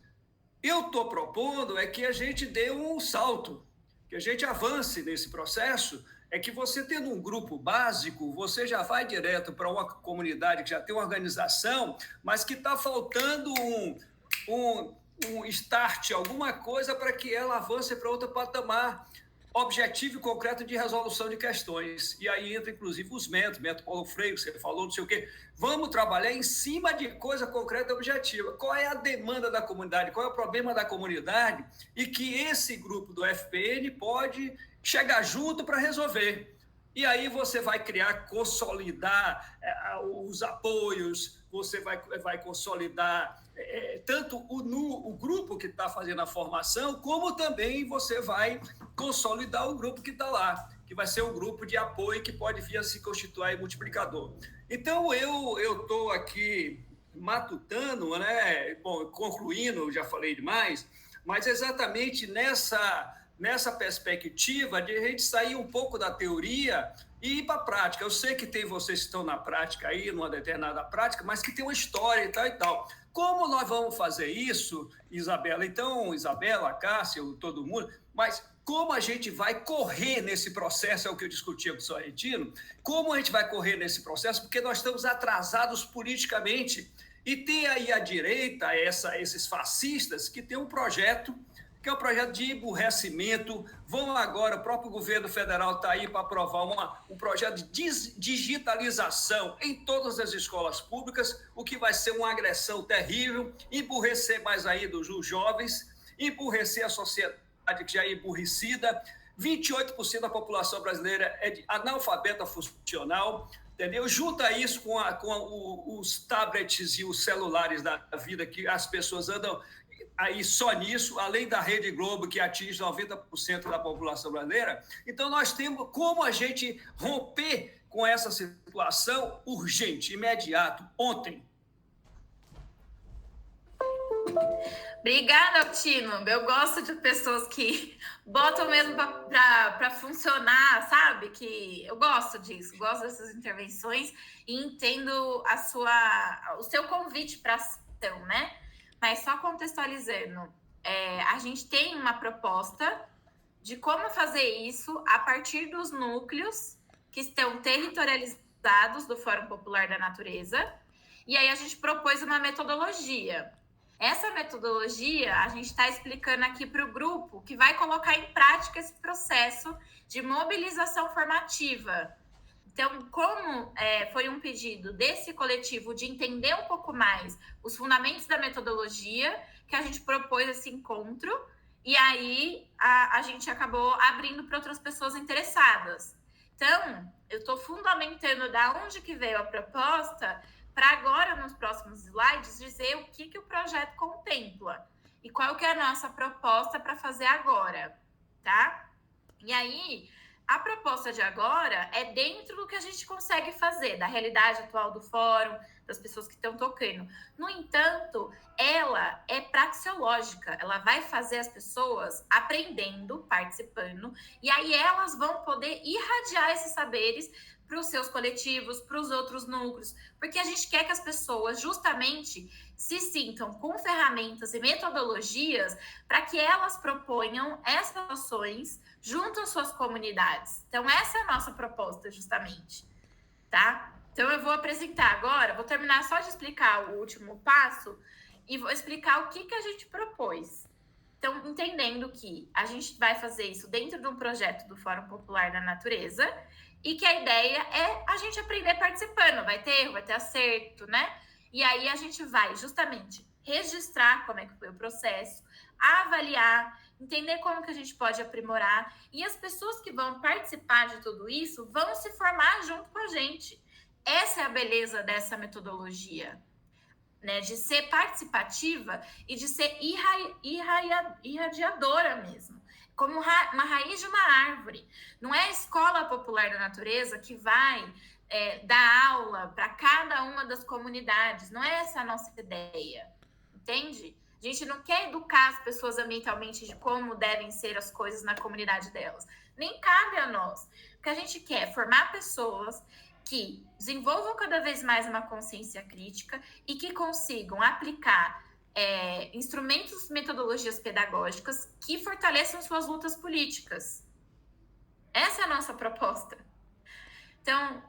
S5: Eu estou propondo que a gente dê um salto, que a gente avance nesse processo, que você tendo um grupo básico, você já vai direto para uma comunidade que já tem uma organização, mas que está faltando um start, alguma coisa para que ela avance para outro patamar objetivo e concreto de resolução de questões. E aí entra, inclusive, os método Paulo Freire, que você falou, não sei o quê. Vamos trabalhar em cima de coisa concreta e objetiva. Qual é a demanda da comunidade? Qual é o problema da comunidade? E que esse grupo do FPN pode chegar junto para resolver. E aí você vai consolidar os apoios, você vai consolidar tanto o grupo que está fazendo a formação, como também você vai consolidar o grupo que está lá, que vai ser um grupo de apoio que pode vir a se constituir multiplicador. Então, eu estou aqui matutando, né? Bom, concluindo, já falei demais, mas exatamente nessa perspectiva de a gente sair um pouco da teoria e ir para a prática. Eu sei que tem vocês que estão na prática aí, numa determinada prática, mas que tem uma história e tal e tal. Como nós vamos fazer isso, Isabela? Então, Isabela, Cássio, todo mundo, mas como a gente vai correr nesse processo, é o que eu discutia com o Sorrentino, como a gente vai correr nesse processo, porque nós estamos atrasados politicamente. E tem aí à direita esses fascistas que têm um projeto, que é o projeto de emburrecimento. Vão agora, o próprio governo federal está aí para aprovar um projeto de digitalização em todas as escolas públicas, o que vai ser uma agressão terrível, emburrecer mais ainda os jovens, emburrecer a sociedade que já é emburrecida. 28% da população brasileira é analfabeta funcional, entendeu? Junta isso com os tablets e os celulares da vida, que as pessoas andam aí só nisso, além da Rede Globo, que atinge 90% da população brasileira. Então, nós temos como a gente romper com essa situação urgente, imediato, ontem.
S1: Obrigada, Altino. Eu gosto de pessoas que botam mesmo para funcionar, sabe? Que eu gosto disso, gosto dessas intervenções e entendo o seu convite para ação, né? Mas só contextualizando, a gente tem uma proposta de como fazer isso a partir dos núcleos que estão territorializados do Fórum Popular da Natureza, e aí a gente propôs uma metodologia. Essa metodologia a gente está explicando aqui para o grupo que vai colocar em prática esse processo de mobilização formativa. Então, como foi um pedido desse coletivo de entender um pouco mais os fundamentos da metodologia, que a gente propôs esse encontro, e aí a gente acabou abrindo para outras pessoas interessadas. Então, eu estou fundamentando da onde que veio a proposta, para agora, nos próximos slides, dizer o que o projeto contempla e qual que é a nossa proposta para fazer agora, tá? E aí, a proposta de agora é dentro do que a gente consegue fazer, da realidade atual do fórum, das pessoas que estão tocando. No entanto, ela é praxeológica, ela vai fazer as pessoas aprendendo, participando, e aí elas vão poder irradiar esses saberes para os seus coletivos, para os outros núcleos, porque a gente quer que as pessoas justamente se sintam com ferramentas e metodologias para que elas proponham essas ações junto às suas comunidades. Então, essa é a nossa proposta, justamente, tá? Então, eu vou apresentar agora, vou terminar só de explicar o último passo e vou explicar o que a gente propôs. Então, entendendo que a gente vai fazer isso dentro de um projeto do Fórum Popular da Natureza e que a ideia é a gente aprender participando, vai ter erro, vai ter acerto, né? E aí a gente vai justamente registrar como é que foi o processo, avaliar, entender como que a gente pode aprimorar, e as pessoas que vão participar de tudo isso vão se formar junto com a gente. Essa é a beleza dessa metodologia, né? De ser participativa e de ser irradiadora mesmo, como uma raiz de uma árvore. Não é a Escola Popular da Natureza que vai dar aula para cada uma das comunidades. Não é essa a nossa ideia, entende? A gente não quer educar as pessoas ambientalmente de como devem ser as coisas na comunidade delas. Nem cabe a nós. O que a gente quer é formar pessoas que desenvolvam cada vez mais uma consciência crítica e que consigam aplicar instrumentos, metodologias pedagógicas que fortaleçam suas lutas políticas. Essa é a nossa proposta. Então,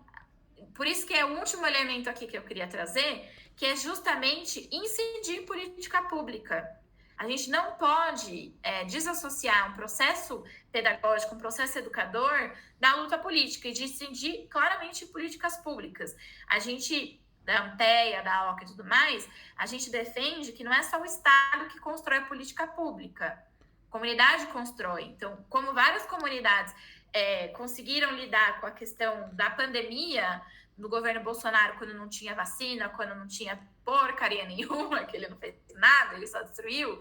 S1: por isso que é o último elemento aqui que eu queria trazer, que é justamente incidir em política pública. A gente não pode desassociar um processo pedagógico, um processo educador da luta política e de incidir claramente em políticas públicas. A gente, da ANPEA, da OCA e tudo mais, a gente defende que não é só o Estado que constrói a política pública, a comunidade constrói. Então, como várias comunidades conseguiram lidar com a questão da pandemia, no governo Bolsonaro, quando não tinha vacina, quando não tinha porcaria nenhuma, que ele não fez nada, ele só destruiu,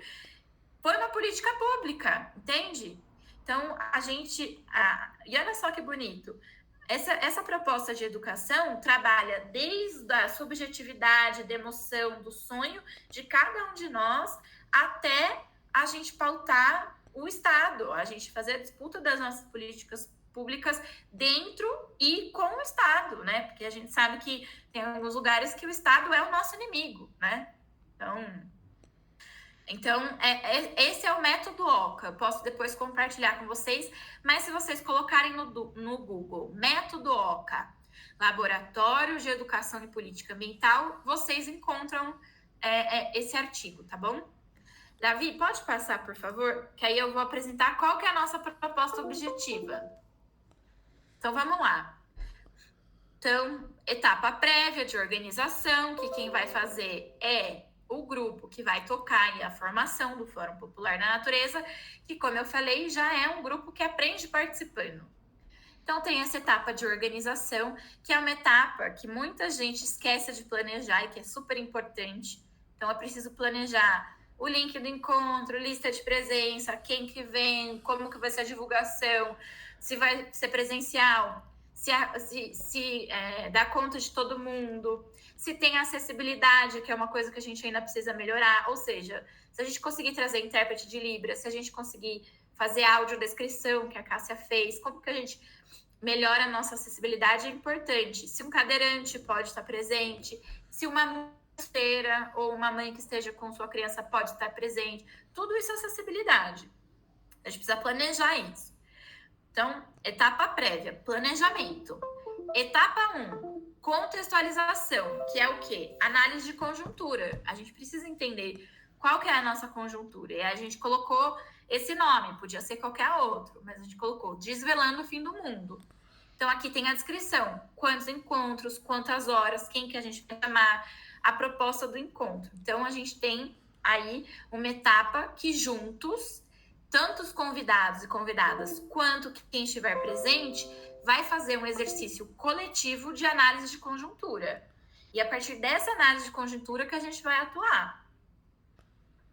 S1: foi uma política pública, entende? Então, e olha só que bonito, essa proposta de educação trabalha desde a subjetividade, da emoção, do sonho de cada um de nós, até a gente pautar o Estado, a gente fazer a disputa das nossas políticas públicas dentro e com o Estado, né? Porque a gente sabe que tem alguns lugares que o Estado é o nosso inimigo, né? Então esse é o método OCA. Eu posso depois compartilhar com vocês, mas se vocês colocarem no Google método OCA, Laboratório de Educação e Política Ambiental, vocês encontram esse artigo, tá bom? Davi, pode passar, por favor? Que aí eu vou apresentar qual que é a nossa proposta objetiva. Então, vamos lá. Então, etapa prévia de organização, que quem vai fazer é o grupo que vai tocar a formação do Fórum Popular da Natureza, que, como eu falei, já é um grupo que aprende participando. Então, tem essa etapa de organização, que é uma etapa que muita gente esquece de planejar e que é super importante. Então, é preciso planejar o link do encontro, lista de presença, quem que vem, como que vai ser a divulgação, se vai ser presencial, se dá conta de todo mundo, se tem acessibilidade, que é uma coisa que a gente ainda precisa melhorar, ou seja, se a gente conseguir trazer intérprete de Libras, se a gente conseguir fazer audiodescrição, que a Cássia fez, como que a gente melhora a nossa acessibilidade é importante. Se um cadeirante pode estar presente, se uma esteira ou uma mãe que esteja com sua criança pode estar presente, tudo isso é acessibilidade. A gente precisa planejar isso. Então, etapa prévia, planejamento. Etapa 1, contextualização, que é o quê? Análise de conjuntura. A gente precisa entender qual que é a nossa conjuntura. E a gente colocou esse nome, podia ser qualquer outro, mas a gente colocou Desvelando o Fim do Mundo. Então, aqui tem a descrição, quantos encontros, quantas horas, quem que a gente vai chamar, a proposta do encontro. Então, a gente tem aí uma etapa que juntos, tanto os convidados e convidadas, quanto quem estiver presente, vai fazer um exercício coletivo de análise de conjuntura. E a partir dessa análise de conjuntura que a gente vai atuar.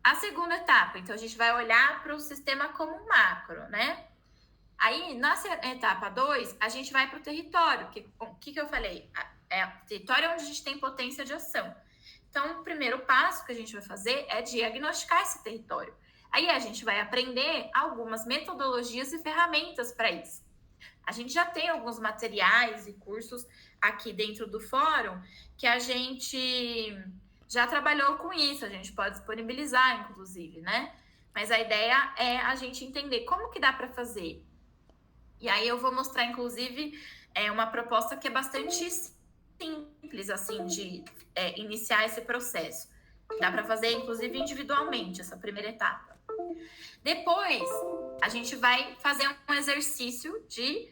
S1: A segunda etapa, então, a gente vai olhar para o sistema como um macro, né? Aí, na etapa 2, a gente vai para o território. O que eu falei? O território é onde a gente tem potência de ação. Então, o primeiro passo que a gente vai fazer é diagnosticar esse território. Aí a gente vai aprender algumas metodologias e ferramentas para isso. A gente já tem alguns materiais e cursos aqui dentro do fórum que a gente já trabalhou com isso, a gente pode disponibilizar, inclusive, né? Mas a ideia é a gente entender como que dá para fazer. E aí eu vou mostrar, inclusive, uma proposta que é bastante simples, assim, de iniciar esse processo. Dá para fazer, inclusive, individualmente, essa primeira etapa. Depois, a gente vai fazer um exercício de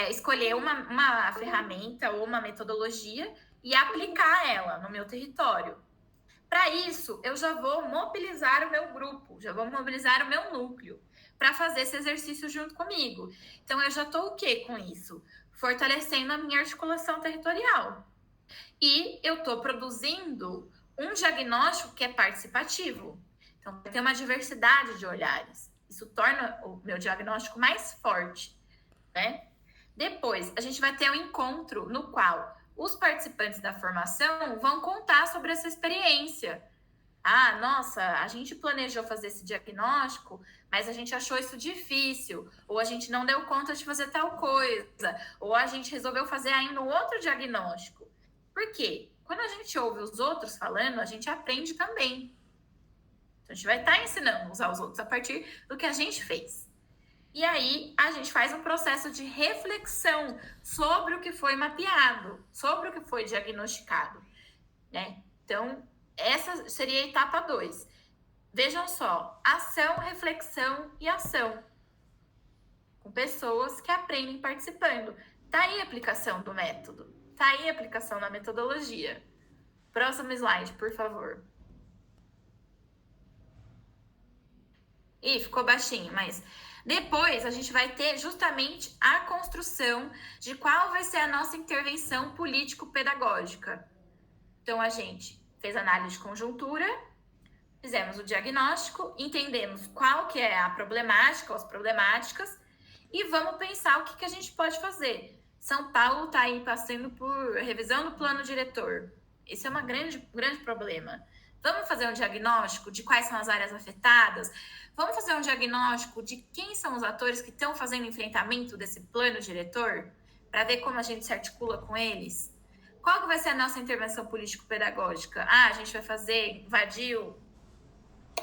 S1: escolher uma ferramenta ou uma metodologia e aplicar ela no meu território. Para isso, eu já vou mobilizar o meu grupo, já vou mobilizar o meu núcleo para fazer esse exercício junto comigo. Então, eu já estou o quê com isso? Fortalecendo a minha articulação territorial. E eu estou produzindo um diagnóstico que é participativo. Então, vai ter uma diversidade de olhares. Isso torna o meu diagnóstico mais forte, né? Depois, a gente vai ter um encontro no qual os participantes da formação vão contar sobre essa experiência. Ah, nossa, a gente planejou fazer esse diagnóstico, mas a gente achou isso difícil, ou a gente não deu conta de fazer tal coisa, ou a gente resolveu fazer ainda um outro diagnóstico. Por quê? Quando a gente ouve os outros falando, a gente aprende também. Então, a gente vai estar ensinando uns aos outros a partir do que a gente fez. E aí, a gente faz um processo de reflexão sobre o que foi mapeado, sobre o que foi diagnosticado, né? Então, essa seria a etapa 2. Vejam só, ação, reflexão e ação. Com pessoas que aprendem participando. Tá aí a aplicação do método. Tá aí a aplicação da metodologia. Próximo slide, por favor. Ih, ficou baixinho, mas depois a gente vai ter justamente a construção de qual vai ser a nossa intervenção político-pedagógica. Então, a gente fez análise de conjuntura, fizemos o diagnóstico, entendemos qual que é a problemática, as problemáticas, e vamos pensar o que a gente pode fazer. São Paulo está aí passando por revisão do plano diretor. Esse é um grande problema. Vamos fazer um diagnóstico de quais são as áreas afetadas? Vamos fazer um diagnóstico de quem são os atores que estão fazendo enfrentamento desse plano diretor? Para ver como a gente se articula com eles? Qual que vai ser a nossa intervenção político-pedagógica? A gente vai invadir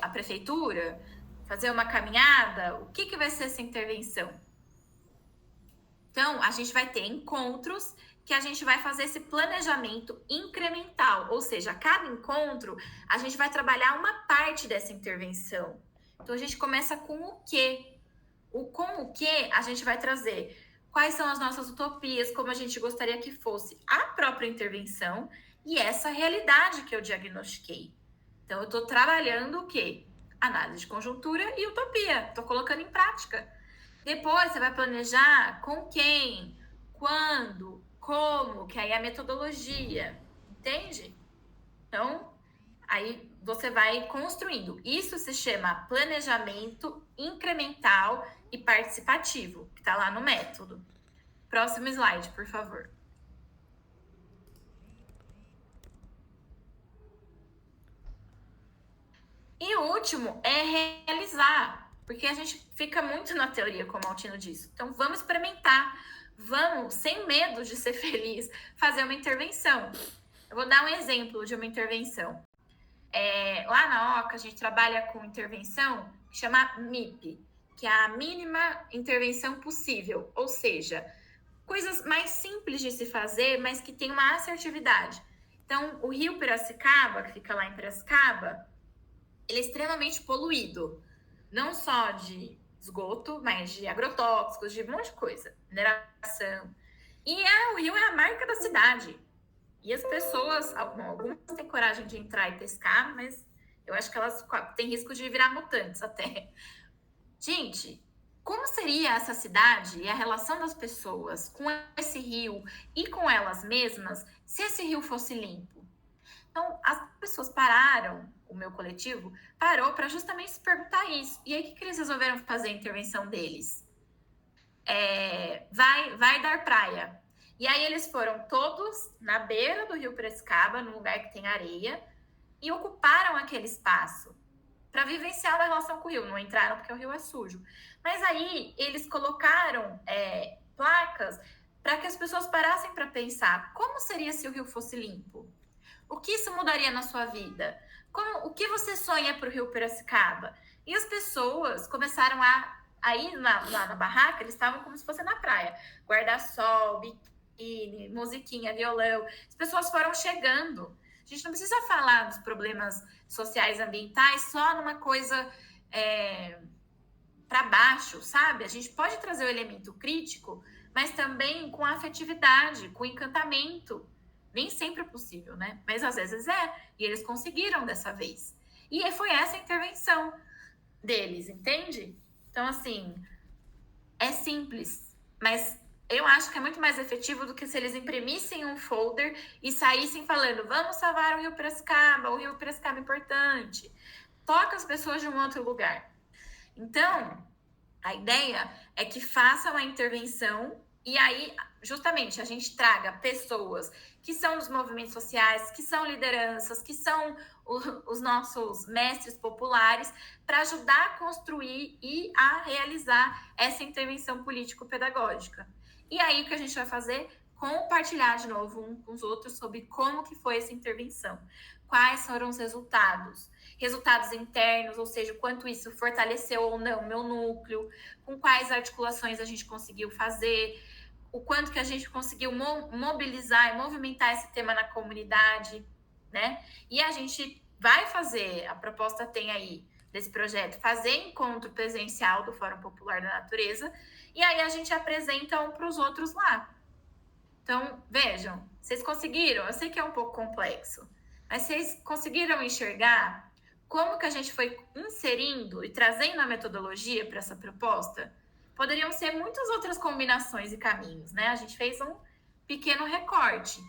S1: a prefeitura? Fazer uma caminhada? O que vai ser essa intervenção? Então, a gente vai ter encontros que a gente vai fazer esse planejamento incremental, ou seja, a cada encontro a gente vai trabalhar uma parte dessa intervenção. Então, a gente começa com o quê? Com o quê a gente vai trazer quais são as nossas utopias, como a gente gostaria que fosse a própria intervenção e essa realidade que eu diagnostiquei. Então, eu estou trabalhando o quê? Análise de conjuntura e utopia. Estou colocando em prática. Depois, você vai planejar com quem, quando, como, que aí é a metodologia. Entende? Então, aí você vai construindo. Isso se chama planejamento incremental e participativo, que está lá no método. Próximo slide, por favor. E o último é realizar, porque a gente fica muito na teoria, como o Altino disse. Então, vamos experimentar, vamos, sem medo de ser feliz, fazer uma intervenção. Eu vou dar um exemplo de uma intervenção. Lá na OCA, a gente trabalha com intervenção que chama MIP, que é a mínima intervenção possível, ou seja, coisas mais simples de se fazer, mas que tem uma assertividade. Então, o rio Piracicaba, que fica lá em Piracicaba, ele é extremamente poluído, não só de esgoto, mas de agrotóxicos, de um monte de coisa, mineração. E o rio é a marca da cidade. E as pessoas, algumas têm coragem de entrar e pescar, mas eu acho que elas têm risco de virar mutantes até. Gente, como seria essa cidade e a relação das pessoas com esse rio e com elas mesmas se esse rio fosse limpo? Então, as pessoas pararam, o meu coletivo parou para justamente se perguntar isso. E aí, o que eles resolveram fazer a intervenção deles? Vai dar praia. E aí, eles foram todos na beira do rio Piracicaba, num lugar que tem areia, e ocuparam aquele espaço para vivenciar a relação com o rio. Não entraram porque o rio é sujo. Mas aí, eles colocaram placas para que as pessoas parassem para pensar como seria se o rio fosse limpo? O que isso mudaria na sua vida? O que você sonha para o rio Piracicaba? E as pessoas começaram a ir lá na barraca, eles estavam como se fosse na praia. Guarda-sol, biquíni, musiquinha, violão. As pessoas foram chegando. A gente não precisa falar dos problemas sociais ambientais só numa coisa para baixo, sabe? A gente pode trazer o elemento crítico, mas também com afetividade, com encantamento. Nem sempre é possível, né? Mas às vezes e eles conseguiram dessa vez. E foi essa a intervenção deles, entende? Então, assim, é simples, mas eu acho que é muito mais efetivo do que se eles imprimissem um folder e saíssem falando, vamos salvar o rio Piracicaba é importante. Toca as pessoas de um outro lugar. Então, a ideia é que façam a intervenção e aí, justamente, a gente traga pessoas que são dos movimentos sociais, que são lideranças, que são os nossos mestres populares, para ajudar a construir e a realizar essa intervenção político-pedagógica. E aí, o que a gente vai fazer? Compartilhar de novo uns com os outros sobre como que foi essa intervenção. Quais foram os resultados? Resultados internos, ou seja, quanto isso fortaleceu ou não o meu núcleo, com quais articulações a gente conseguiu fazer, o quanto que a gente conseguiu mobilizar e movimentar esse tema na comunidade, né? E a gente vai fazer, a proposta tem aí desse projeto, fazer encontro presencial do Fórum Popular da Natureza, e aí a gente apresenta um para os outros lá. Então, vejam, vocês conseguiram? Eu sei que é um pouco complexo, mas vocês conseguiram enxergar como que a gente foi inserindo e trazendo a metodologia para essa proposta, poderiam ser muitas outras combinações e caminhos, né? A gente fez um pequeno recorte.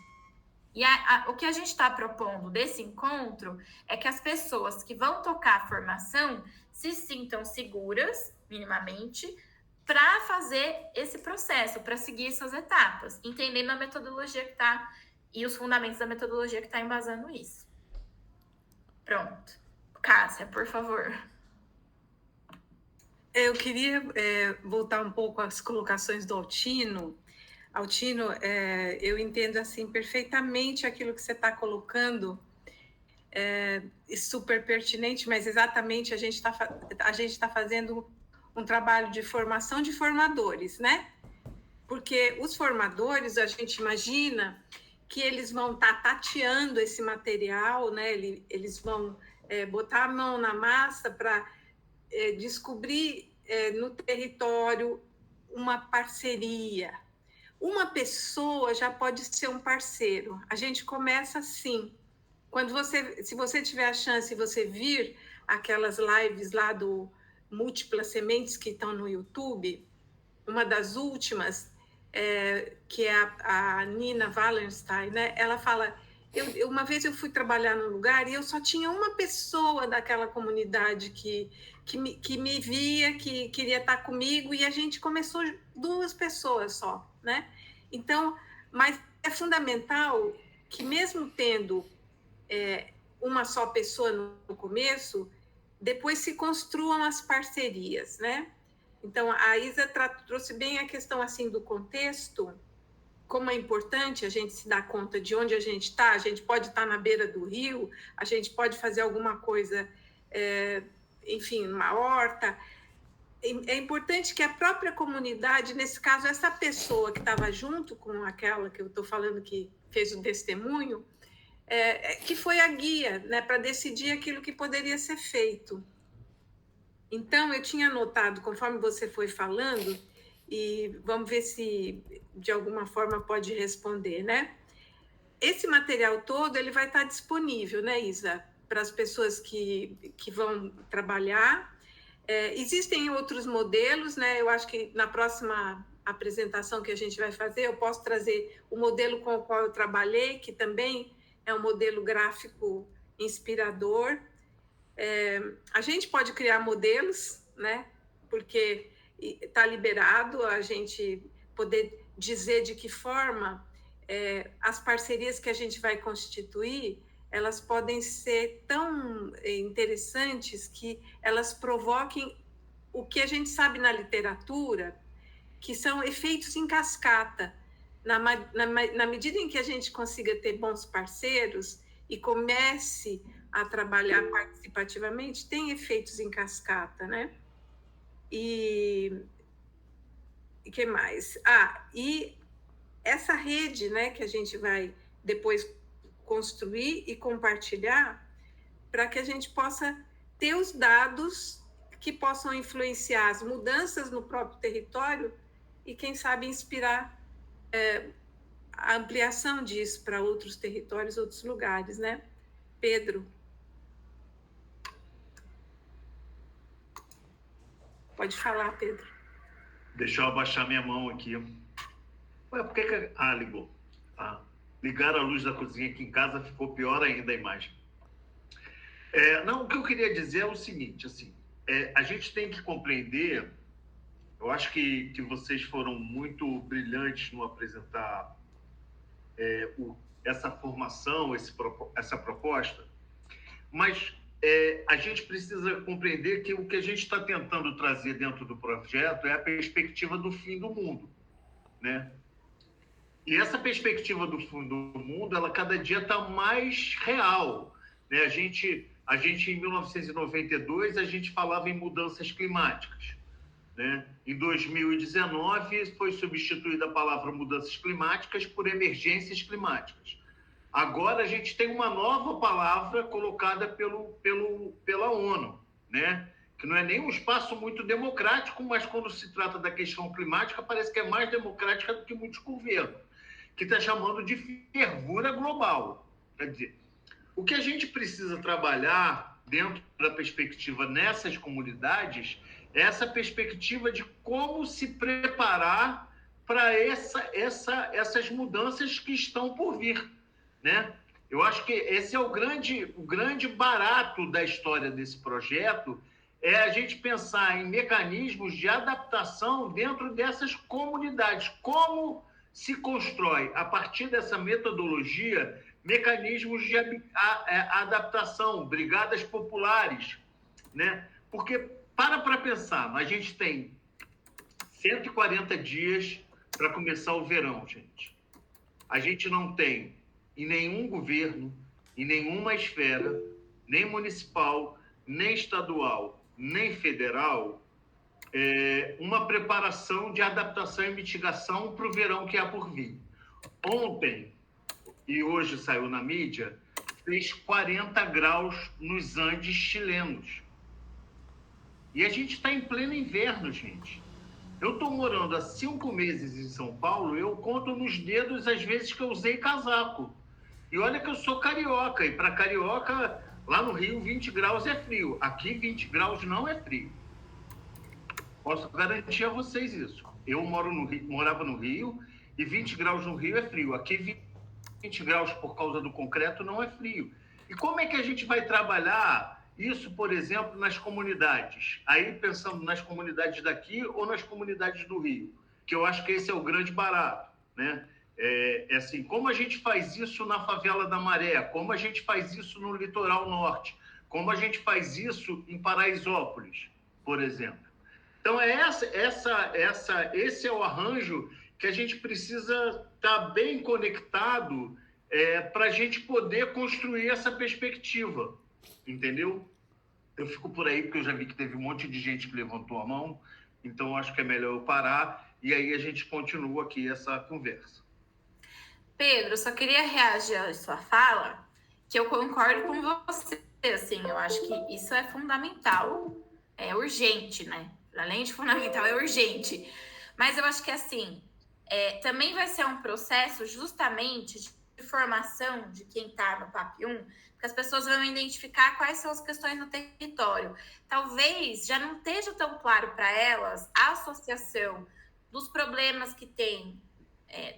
S1: E o que a gente está propondo desse encontro é que as pessoas que vão tocar a formação se sintam seguras, minimamente, para fazer esse processo, para seguir essas etapas, entendendo a metodologia que está e os fundamentos da metodologia que está embasando isso. Pronto. Cássia, por favor.
S2: Eu queria voltar um pouco às colocações do Altino. Altino, eu entendo assim perfeitamente aquilo que você está colocando, super pertinente, mas exatamente a gente está fazendo um trabalho de formação de formadores, né? Porque os formadores, a gente imagina que eles vão estar tateando esse material, né? Eles vão botar a mão na massa para descobrir no território uma parceria. Uma pessoa já pode ser um parceiro. A gente começa assim. Se você tiver a chance de você vir aquelas lives lá do Múltiplas Sementes que estão no YouTube, uma das últimas, que é a Nina Wallenstein, né? Ela fala, uma vez eu fui trabalhar num lugar e eu só tinha uma pessoa daquela comunidade que me via, que queria estar comigo, e a gente começou 2 pessoas só, né? Então, mas é fundamental que mesmo tendo uma só pessoa no começo, depois se construam as parcerias, né? Então, a Isa trouxe bem a questão assim do contexto, como é importante a gente se dar conta de onde a gente está. A gente pode estar na beira do rio, a gente pode fazer alguma coisa, enfim, numa horta. É importante que a própria comunidade, nesse caso, essa pessoa que estava junto com aquela que eu estou falando que fez o testemunho, que foi a guia, né, para decidir aquilo que poderia ser feito. Então, eu tinha anotado, conforme você foi falando, e vamos ver se de alguma forma pode responder, né? Esse material todo ele vai estar disponível, né, Isa, para as pessoas que vão trabalhar. Existem outros modelos, né? Eu acho que na próxima apresentação que a gente vai fazer, eu posso trazer o modelo com o qual eu trabalhei, que também é um modelo gráfico inspirador. A gente pode criar modelos, né? Porque está liberado a gente poder dizer de que forma as parcerias que a gente vai constituir, elas podem ser tão interessantes que elas provoquem o que a gente sabe na literatura, que são efeitos em cascata. Na medida em que a gente consiga ter bons parceiros e comece a trabalhar participativamente, tem efeitos em cascata, né? E que mais? E essa rede, né, que a gente vai depois construir e compartilhar para que a gente possa ter os dados que possam influenciar as mudanças no próprio território e, quem sabe, inspirar a ampliação disso para outros territórios, outros lugares, né? Pedro. Pode falar, Pedro.
S3: Deixa eu abaixar minha mão aqui. Ué, por que... ligou. Ligaram a luz da cozinha aqui em casa, ficou pior ainda a imagem. Não, o que eu queria dizer é o seguinte, assim, a gente tem que compreender, eu acho que vocês foram muito brilhantes no apresentar essa formação, essa proposta, mas a gente precisa compreender que o que a gente está tentando trazer dentro do projeto é a perspectiva do fim do mundo, né? E essa perspectiva do fim do mundo, ela cada dia está mais real, né? A gente em 1992 a gente falava em mudanças climáticas, né? Em 2019 foi substituída a palavra mudanças climáticas por emergências climáticas. Agora a gente tem uma nova palavra colocada pela ONU, né? Que não é nem um espaço muito democrático, mas quando se trata da questão climática parece que é mais democrática do que muitos governos, que está chamando de fervura global. Quer dizer, o que a gente precisa trabalhar dentro da perspectiva nessas comunidades, essa perspectiva de como se preparar para essas mudanças que estão por vir, né? Eu acho que esse é o grande barato da história desse projeto, é a gente pensar em mecanismos de adaptação dentro dessas comunidades. Como se constrói, a partir dessa metodologia, mecanismos de adaptação, brigadas populares, né? Porque, para pensar, a gente tem 140 dias para começar o verão, gente. A gente não tem, em nenhum governo, em nenhuma esfera, nem municipal, nem estadual, nem federal, uma preparação de adaptação e mitigação para o verão que há por vir. Ontem, e hoje saiu na mídia, fez 40 graus nos Andes chilenos. E a gente está em pleno inverno, gente. Eu estou morando há 5 meses em São Paulo, eu conto nos dedos as vezes que eu usei casaco. E olha que eu sou carioca, e para carioca, lá no Rio, 20 graus é frio. Aqui, 20 graus não é frio. Posso garantir a vocês isso. Eu morava no Rio, e 20 graus no Rio é frio. Aqui, 20 graus por causa do concreto não é frio. E como é que a gente vai trabalhar isso, por exemplo, nas comunidades? Aí pensando nas comunidades daqui ou nas comunidades do Rio, que eu acho que esse é o grande barato, né? Assim, como a gente faz isso na favela da Maré, como a gente faz isso no litoral norte, como a gente faz isso em Paraisópolis, por exemplo. Então, esse é o arranjo que a gente precisa estar bem conectado para a gente poder construir essa perspectiva, entendeu? Eu fico por aí, porque eu já vi que teve um monte de gente que levantou a mão, então acho que é melhor eu parar, e aí a gente continua aqui essa conversa.
S1: Pedro, só queria reagir à sua fala, que eu concordo com você, assim, eu acho que isso é fundamental, é urgente, né? Além de fundamental, é urgente. Mas eu acho que, assim, também vai ser um processo justamente de formação de quem está no PAP 1, porque as pessoas vão identificar quais são as questões no território. Talvez já não esteja tão claro para elas a associação dos problemas que tem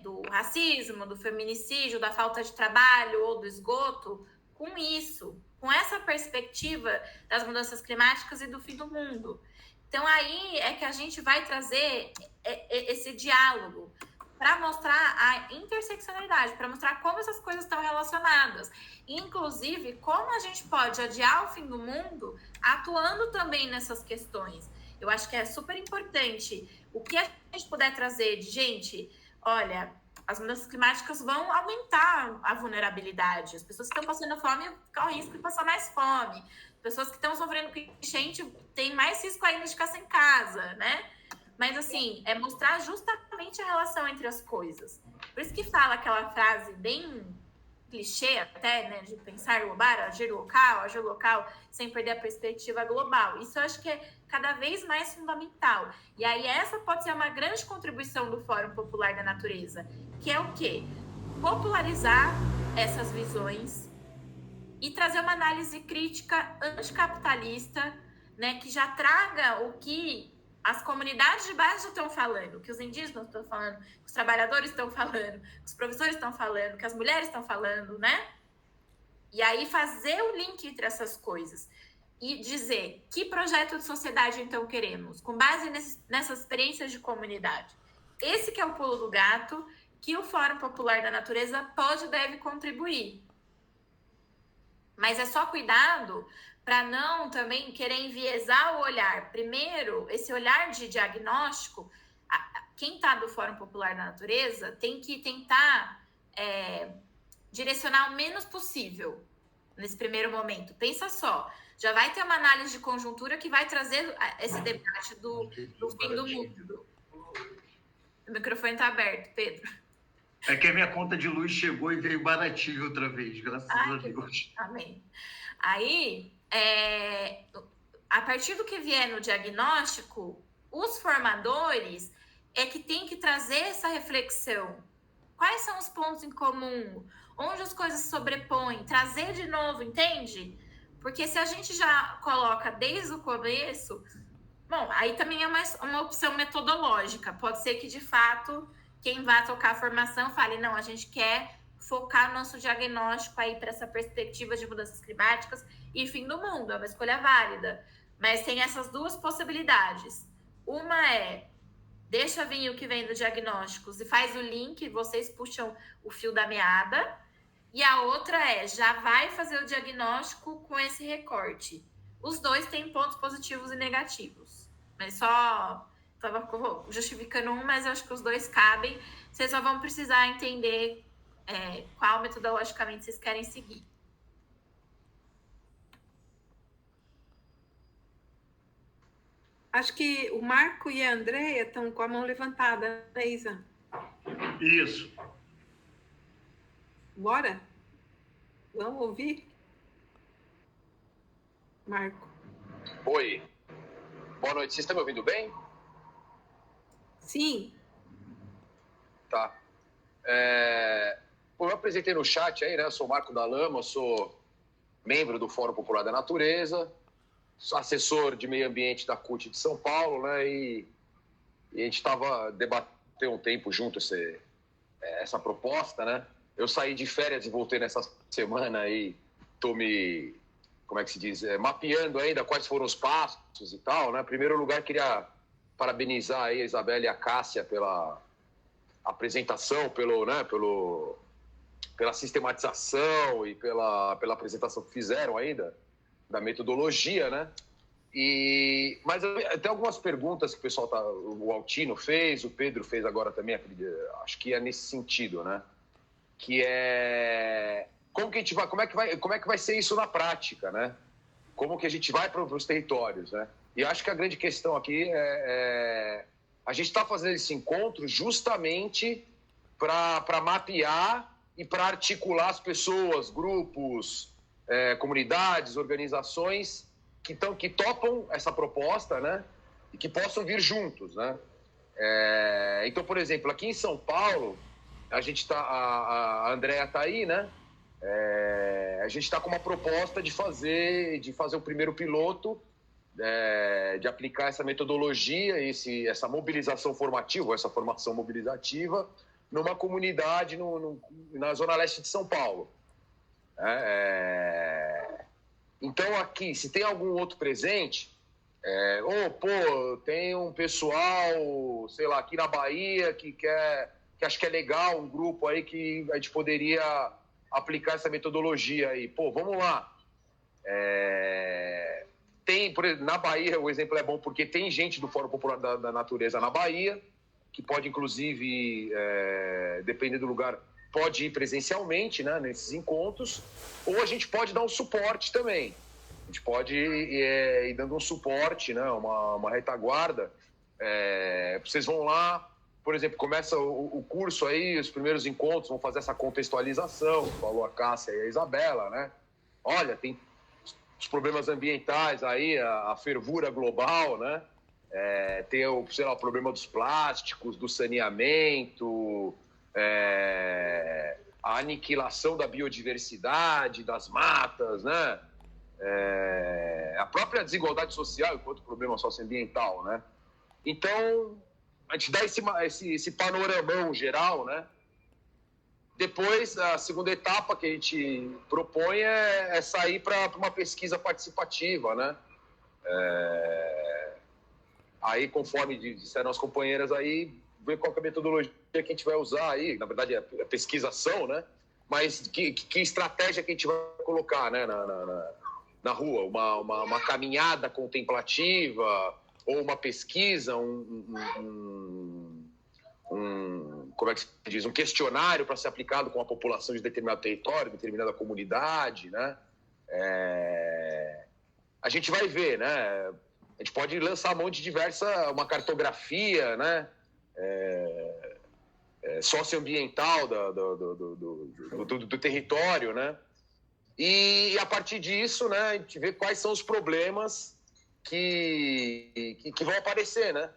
S1: do racismo, do feminicídio, da falta de trabalho ou do esgoto, com isso, com essa perspectiva das mudanças climáticas e do fim do mundo. Então, aí é que a gente vai trazer esse diálogo para mostrar a interseccionalidade, para mostrar como essas coisas estão relacionadas. Inclusive, como a gente pode adiar o fim do mundo atuando também nessas questões. Eu acho que é super importante. O que a gente puder trazer de gente, olha, as mudanças climáticas vão aumentar a vulnerabilidade. As pessoas que estão passando fome correm risco de passar mais fome. Pessoas que estão sofrendo com enchente têm mais risco ainda de ficar sem casa, né? Mas, assim, é mostrar justamente a relação entre as coisas. Por isso que fala aquela frase bem clichê até, né? De pensar global, agir local, sem perder a perspectiva global. Isso eu acho que é cada vez mais fundamental. E aí essa pode ser uma grande contribuição do Fórum Popular da Natureza, que é o quê? Popularizar essas visões e trazer uma análise crítica anticapitalista, né, que já traga o que as comunidades de base já estão falando, o que os indígenas estão falando, que os trabalhadores estão falando, que os professores estão falando, que as mulheres estão falando, né? E aí fazer o link entre essas coisas e dizer que projeto de sociedade então queremos, com base nessas experiências de comunidade. Esse que é o pulo do gato que o Fórum Popular da Natureza pode e deve contribuir. Mas é só cuidado para não também querer enviesar o olhar. Primeiro, esse olhar de diagnóstico, quem está do Fórum Popular da Natureza tem que tentar direcionar o menos possível nesse primeiro momento. Pensa só, já vai ter uma análise de conjuntura que vai trazer esse debate do fim do mundo. O microfone está aberto, Pedro.
S3: É que a minha conta de luz chegou e veio baratinho outra vez, graças a Deus.
S1: Amém. Aí, a partir do que vier no diagnóstico, os formadores é que tem que trazer essa reflexão. Quais são os pontos em comum? Onde as coisas se sobrepõem? Trazer de novo, entende? Porque se a gente já coloca desde o começo, bom, aí também é uma opção metodológica. Pode ser que, de fato, quem vai tocar a formação fale, não, a gente quer focar nosso diagnóstico aí para essa perspectiva de mudanças climáticas e fim do mundo, é uma escolha válida. Mas tem essas duas possibilidades. Uma é, deixa vir o que vem do diagnósticos e faz o link, vocês puxam o fio da meada. E a outra é, já vai fazer o diagnóstico com esse recorte. Os dois têm pontos positivos e negativos. Mas só estava justificando um, mas eu acho que os dois cabem. Vocês só vão precisar entender qual metodologicamente vocês querem seguir.
S2: Acho que o Marco e a Andréia estão com a mão levantada, né, Isa?
S3: Isso.
S2: Bora? Vamos ouvir? Marco.
S6: Oi. Boa noite. Vocês estão me ouvindo bem?
S2: Sim.
S6: Tá. Eu apresentei no chat aí, né? Eu sou o Marco da Lama, sou membro do Fórum Popular da Natureza, sou assessor de meio ambiente da CUT de São Paulo, né? E a gente estava debatendo um tempo junto essa proposta, né? Eu saí de férias e voltei nessa semana e estou como é que se diz, mapeando ainda quais foram os passos e tal, né? Em primeiro lugar, queria parabenizar aí a Isabela e a Cássia pela apresentação, pela sistematização e pela apresentação que fizeram ainda, da metodologia, né? Mas tem algumas perguntas que o pessoal o Altino fez, o Pedro fez agora também, acho que é nesse sentido, né? Que é como é que vai ser isso na prática, né? Como que a gente vai para os territórios, né? E acho que a grande questão aqui a gente está fazendo esse encontro justamente para mapear e para articular as pessoas, grupos, comunidades, organizações que topam essa proposta, né? E que possam vir juntos, né? Então, por exemplo, aqui em São Paulo, a gente a Andréia está aí, né? A gente está com uma proposta de fazer o primeiro piloto, de aplicar essa metodologia, essa mobilização formativa, essa formação mobilizativa, numa comunidade na Zona Leste de São Paulo. Então, aqui, se tem algum outro presente, tem um pessoal, sei lá, aqui na Bahia que acho que é legal, um grupo aí que a gente poderia aplicar essa metodologia aí. Vamos lá. Na Bahia, o exemplo é bom porque tem gente do Fórum Popular da Natureza na Bahia, que pode, inclusive, depender do lugar, pode ir presencialmente, né, nesses encontros, ou a gente pode dar um suporte também. A gente pode ir dando um suporte, né, uma retaguarda. Vocês vão lá, por exemplo, começa o curso aí, os primeiros encontros vão fazer essa contextualização, falou a Cássia e a Isabela, né? Olha, tem os problemas ambientais aí, a fervura global, né? Tem o problema dos plásticos, do saneamento, a aniquilação da biodiversidade, das matas, né? A própria desigualdade social enquanto problema socioambiental, né? Então, a gente dá esse panoramão geral, né? Depois, a segunda etapa que a gente propõe é sair para uma pesquisa participativa, né? Aí, conforme disseram as companheiras aí, ver qual que é a metodologia que a gente vai usar aí. Na verdade, é pesquisação, né? Mas que estratégia que a gente vai colocar, né? Na rua. Uma caminhada contemplativa ou uma pesquisa, como é que se diz? Um questionário para ser aplicado com a população de determinado território, determinada comunidade, né? A gente vai ver, né? A gente pode lançar mão de uma cartografia, né? Socioambiental do território, né? E a partir disso, né, a gente vê quais são os problemas que vão aparecer, né?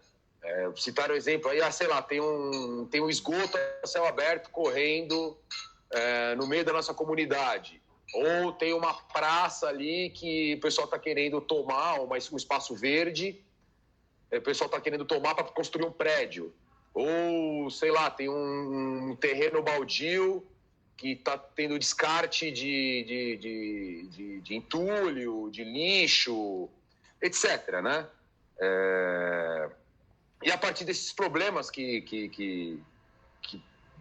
S6: Citar o exemplo aí, sei lá, tem um esgoto a céu aberto correndo no meio da nossa comunidade. Ou tem uma praça ali que o pessoal está querendo tomar, um espaço verde, o pessoal está querendo tomar para construir um prédio. Ou, sei lá, tem um terreno baldio que está tendo descarte de entulho, de lixo, etc., né? E a partir desses problemas que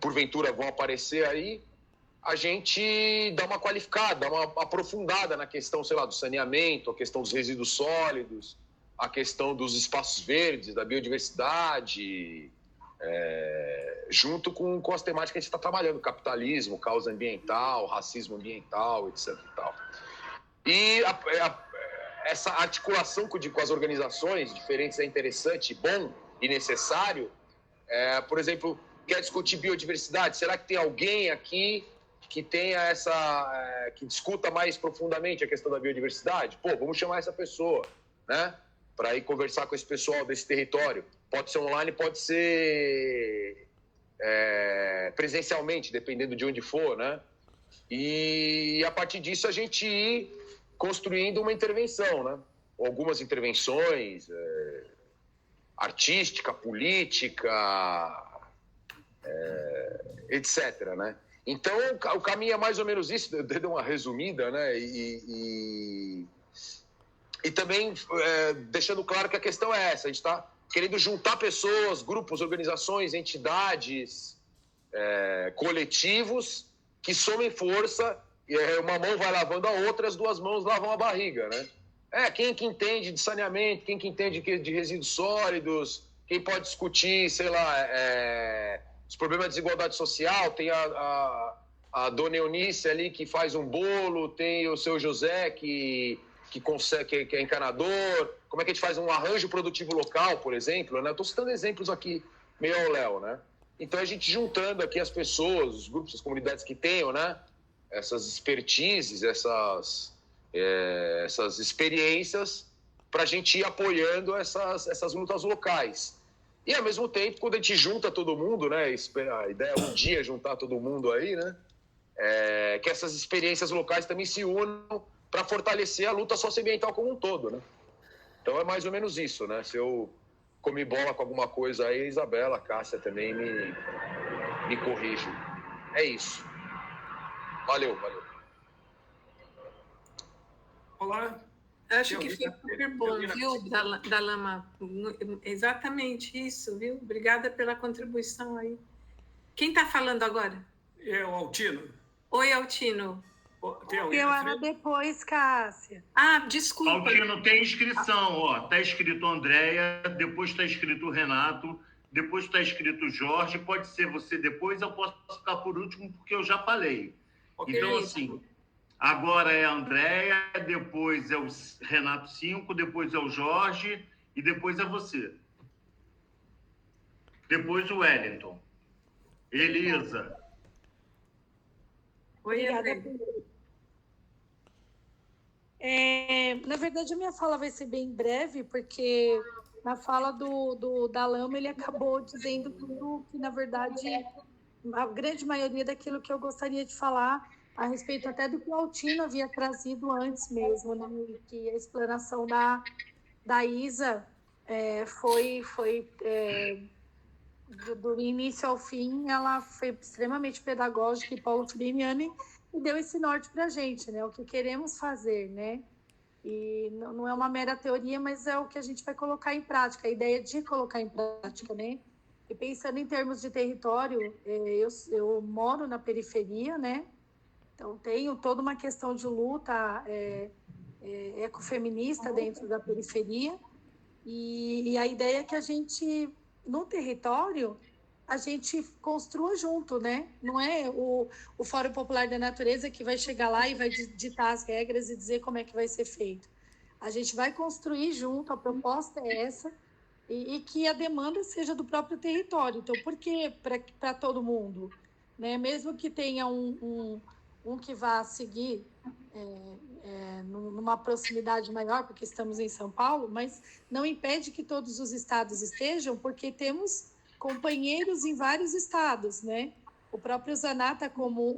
S6: porventura vão aparecer aí, a gente dá uma qualificada, dá uma aprofundada na questão, sei lá, do saneamento, a questão dos resíduos sólidos, a questão dos espaços verdes, da biodiversidade, junto com as temáticas que a gente está trabalhando, capitalismo, causa ambiental, racismo ambiental, etc. E tal. E essa articulação com as organizações diferentes é interessante, bom e necessário. Por exemplo, quer discutir biodiversidade? Será que tem alguém aqui que tenha que discuta mais profundamente a questão da biodiversidade? Pô, vamos chamar essa pessoa, né? Para ir conversar com esse pessoal desse território. Pode ser online, pode ser presencialmente, dependendo de onde for, né? E a partir disso a gente ir construindo uma intervenção, né? Algumas intervenções artística, política, etc., né? Então, o caminho é mais ou menos isso, eu dei uma resumida, né? E também deixando claro que a questão é essa, a gente está querendo juntar pessoas, grupos, organizações, entidades, coletivos, que somem força, e uma mão vai lavando a outra, as duas mãos lavam a barriga, né? Quem que entende de saneamento, quem que entende de resíduos sólidos, quem pode discutir, sei lá, os problemas de desigualdade social, tem a dona Eunice ali que faz um bolo, tem o seu José que é encanador, como é que a gente faz um arranjo produtivo local, por exemplo, né? Estou citando exemplos aqui meio ao léu, né? Então a gente juntando aqui as pessoas, os grupos, as comunidades que tenham, né? Essas expertises, essas experiências, para a gente ir apoiando essas lutas locais. E, ao mesmo tempo, quando a gente junta todo mundo, né, a ideia é um dia juntar todo mundo aí, né, que essas experiências locais também se unam para fortalecer a luta socioambiental como um todo, né? Então, é mais ou menos isso, né? Se eu comi bola com alguma coisa aí, Isabela, a Cássia também me corrige. É isso. Valeu.
S5: Olá.
S2: Acho que foi super bom, viu, Dalama? Exatamente isso, viu? Obrigada pela contribuição aí. Quem está falando agora?
S5: É o Altino.
S2: Oi, Altino.
S5: Tem alguém
S7: Eu era depois, Cássia.
S2: Desculpa.
S3: Altino, tem inscrição, ó. Está escrito Andréia, depois está escrito Renato, depois está escrito Jorge. Pode ser você depois, eu posso ficar por último, porque eu já falei.
S5: Okay.
S3: Então, assim... Agora é a Andréia, depois é o Renato 5, depois é o Jorge e depois é você. Depois o Wellington. Elisa.
S2: Oi,
S7: Obrigada. Na verdade, a minha fala vai ser bem breve, porque na fala do Dalama ele acabou dizendo tudo que, na verdade, a grande maioria daquilo que eu gostaria de falar a respeito até do que o Altino havia trazido antes mesmo, né? Que a explanação da Isa foi do início ao fim, ela foi extremamente pedagógica e paulo-freiriana e deu esse norte para a gente, né? O que queremos fazer, né? E não é uma mera teoria, mas é o que a gente vai colocar em prática, a ideia de colocar em prática, né? E pensando em termos de território, eu moro na periferia, né? Então, tenho toda uma questão de luta ecofeminista dentro da periferia e a ideia é que a gente, no território, a gente construa junto, né? Não é o Fórum Popular da Natureza que vai chegar lá e vai ditar as regras e dizer como é que vai ser feito. A gente vai construir junto, a proposta é essa, e que a demanda seja do próprio território. Então, por que para todo mundo? Né? Mesmo que tenha um que vá seguir numa proximidade maior, porque estamos em São Paulo, mas não impede que todos os estados estejam, porque temos companheiros em vários estados, né? O próprio Zanata, como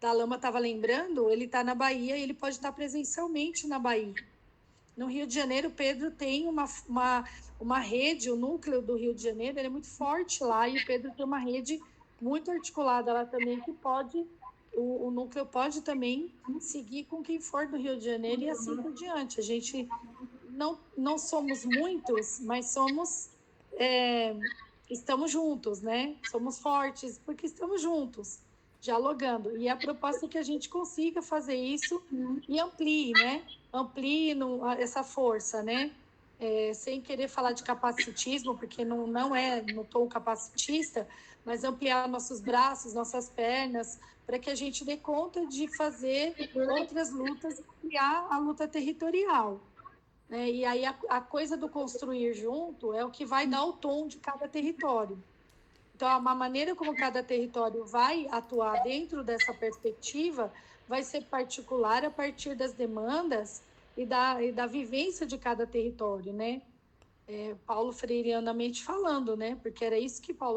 S7: Lama estava lembrando, ele está na Bahia e ele pode estar presencialmente na Bahia. No Rio de Janeiro, o Pedro tem uma rede, o núcleo do Rio de Janeiro, ele é muito forte lá, e o Pedro tem uma rede muito articulada lá também, que pode, o núcleo pode também seguir com quem for do Rio de Janeiro e assim por diante. A gente não somos muitos, mas estamos juntos, né? Somos fortes porque estamos juntos, dialogando. E a proposta é que a gente consiga fazer isso e amplie, né? Amplie essa força, né? Sem querer falar de capacitismo, porque não estou capacitista, mas ampliar nossos braços, nossas pernas, para que a gente dê conta de fazer outras lutas, criar a luta territorial. Né? E aí a coisa do construir junto é o que vai dar o tom de cada território. Então, a maneira como cada território vai atuar dentro dessa perspectiva vai ser particular a partir das demandas e da vivência de cada território, né? Paulo freireanamente falando, né? Porque era isso que Paulo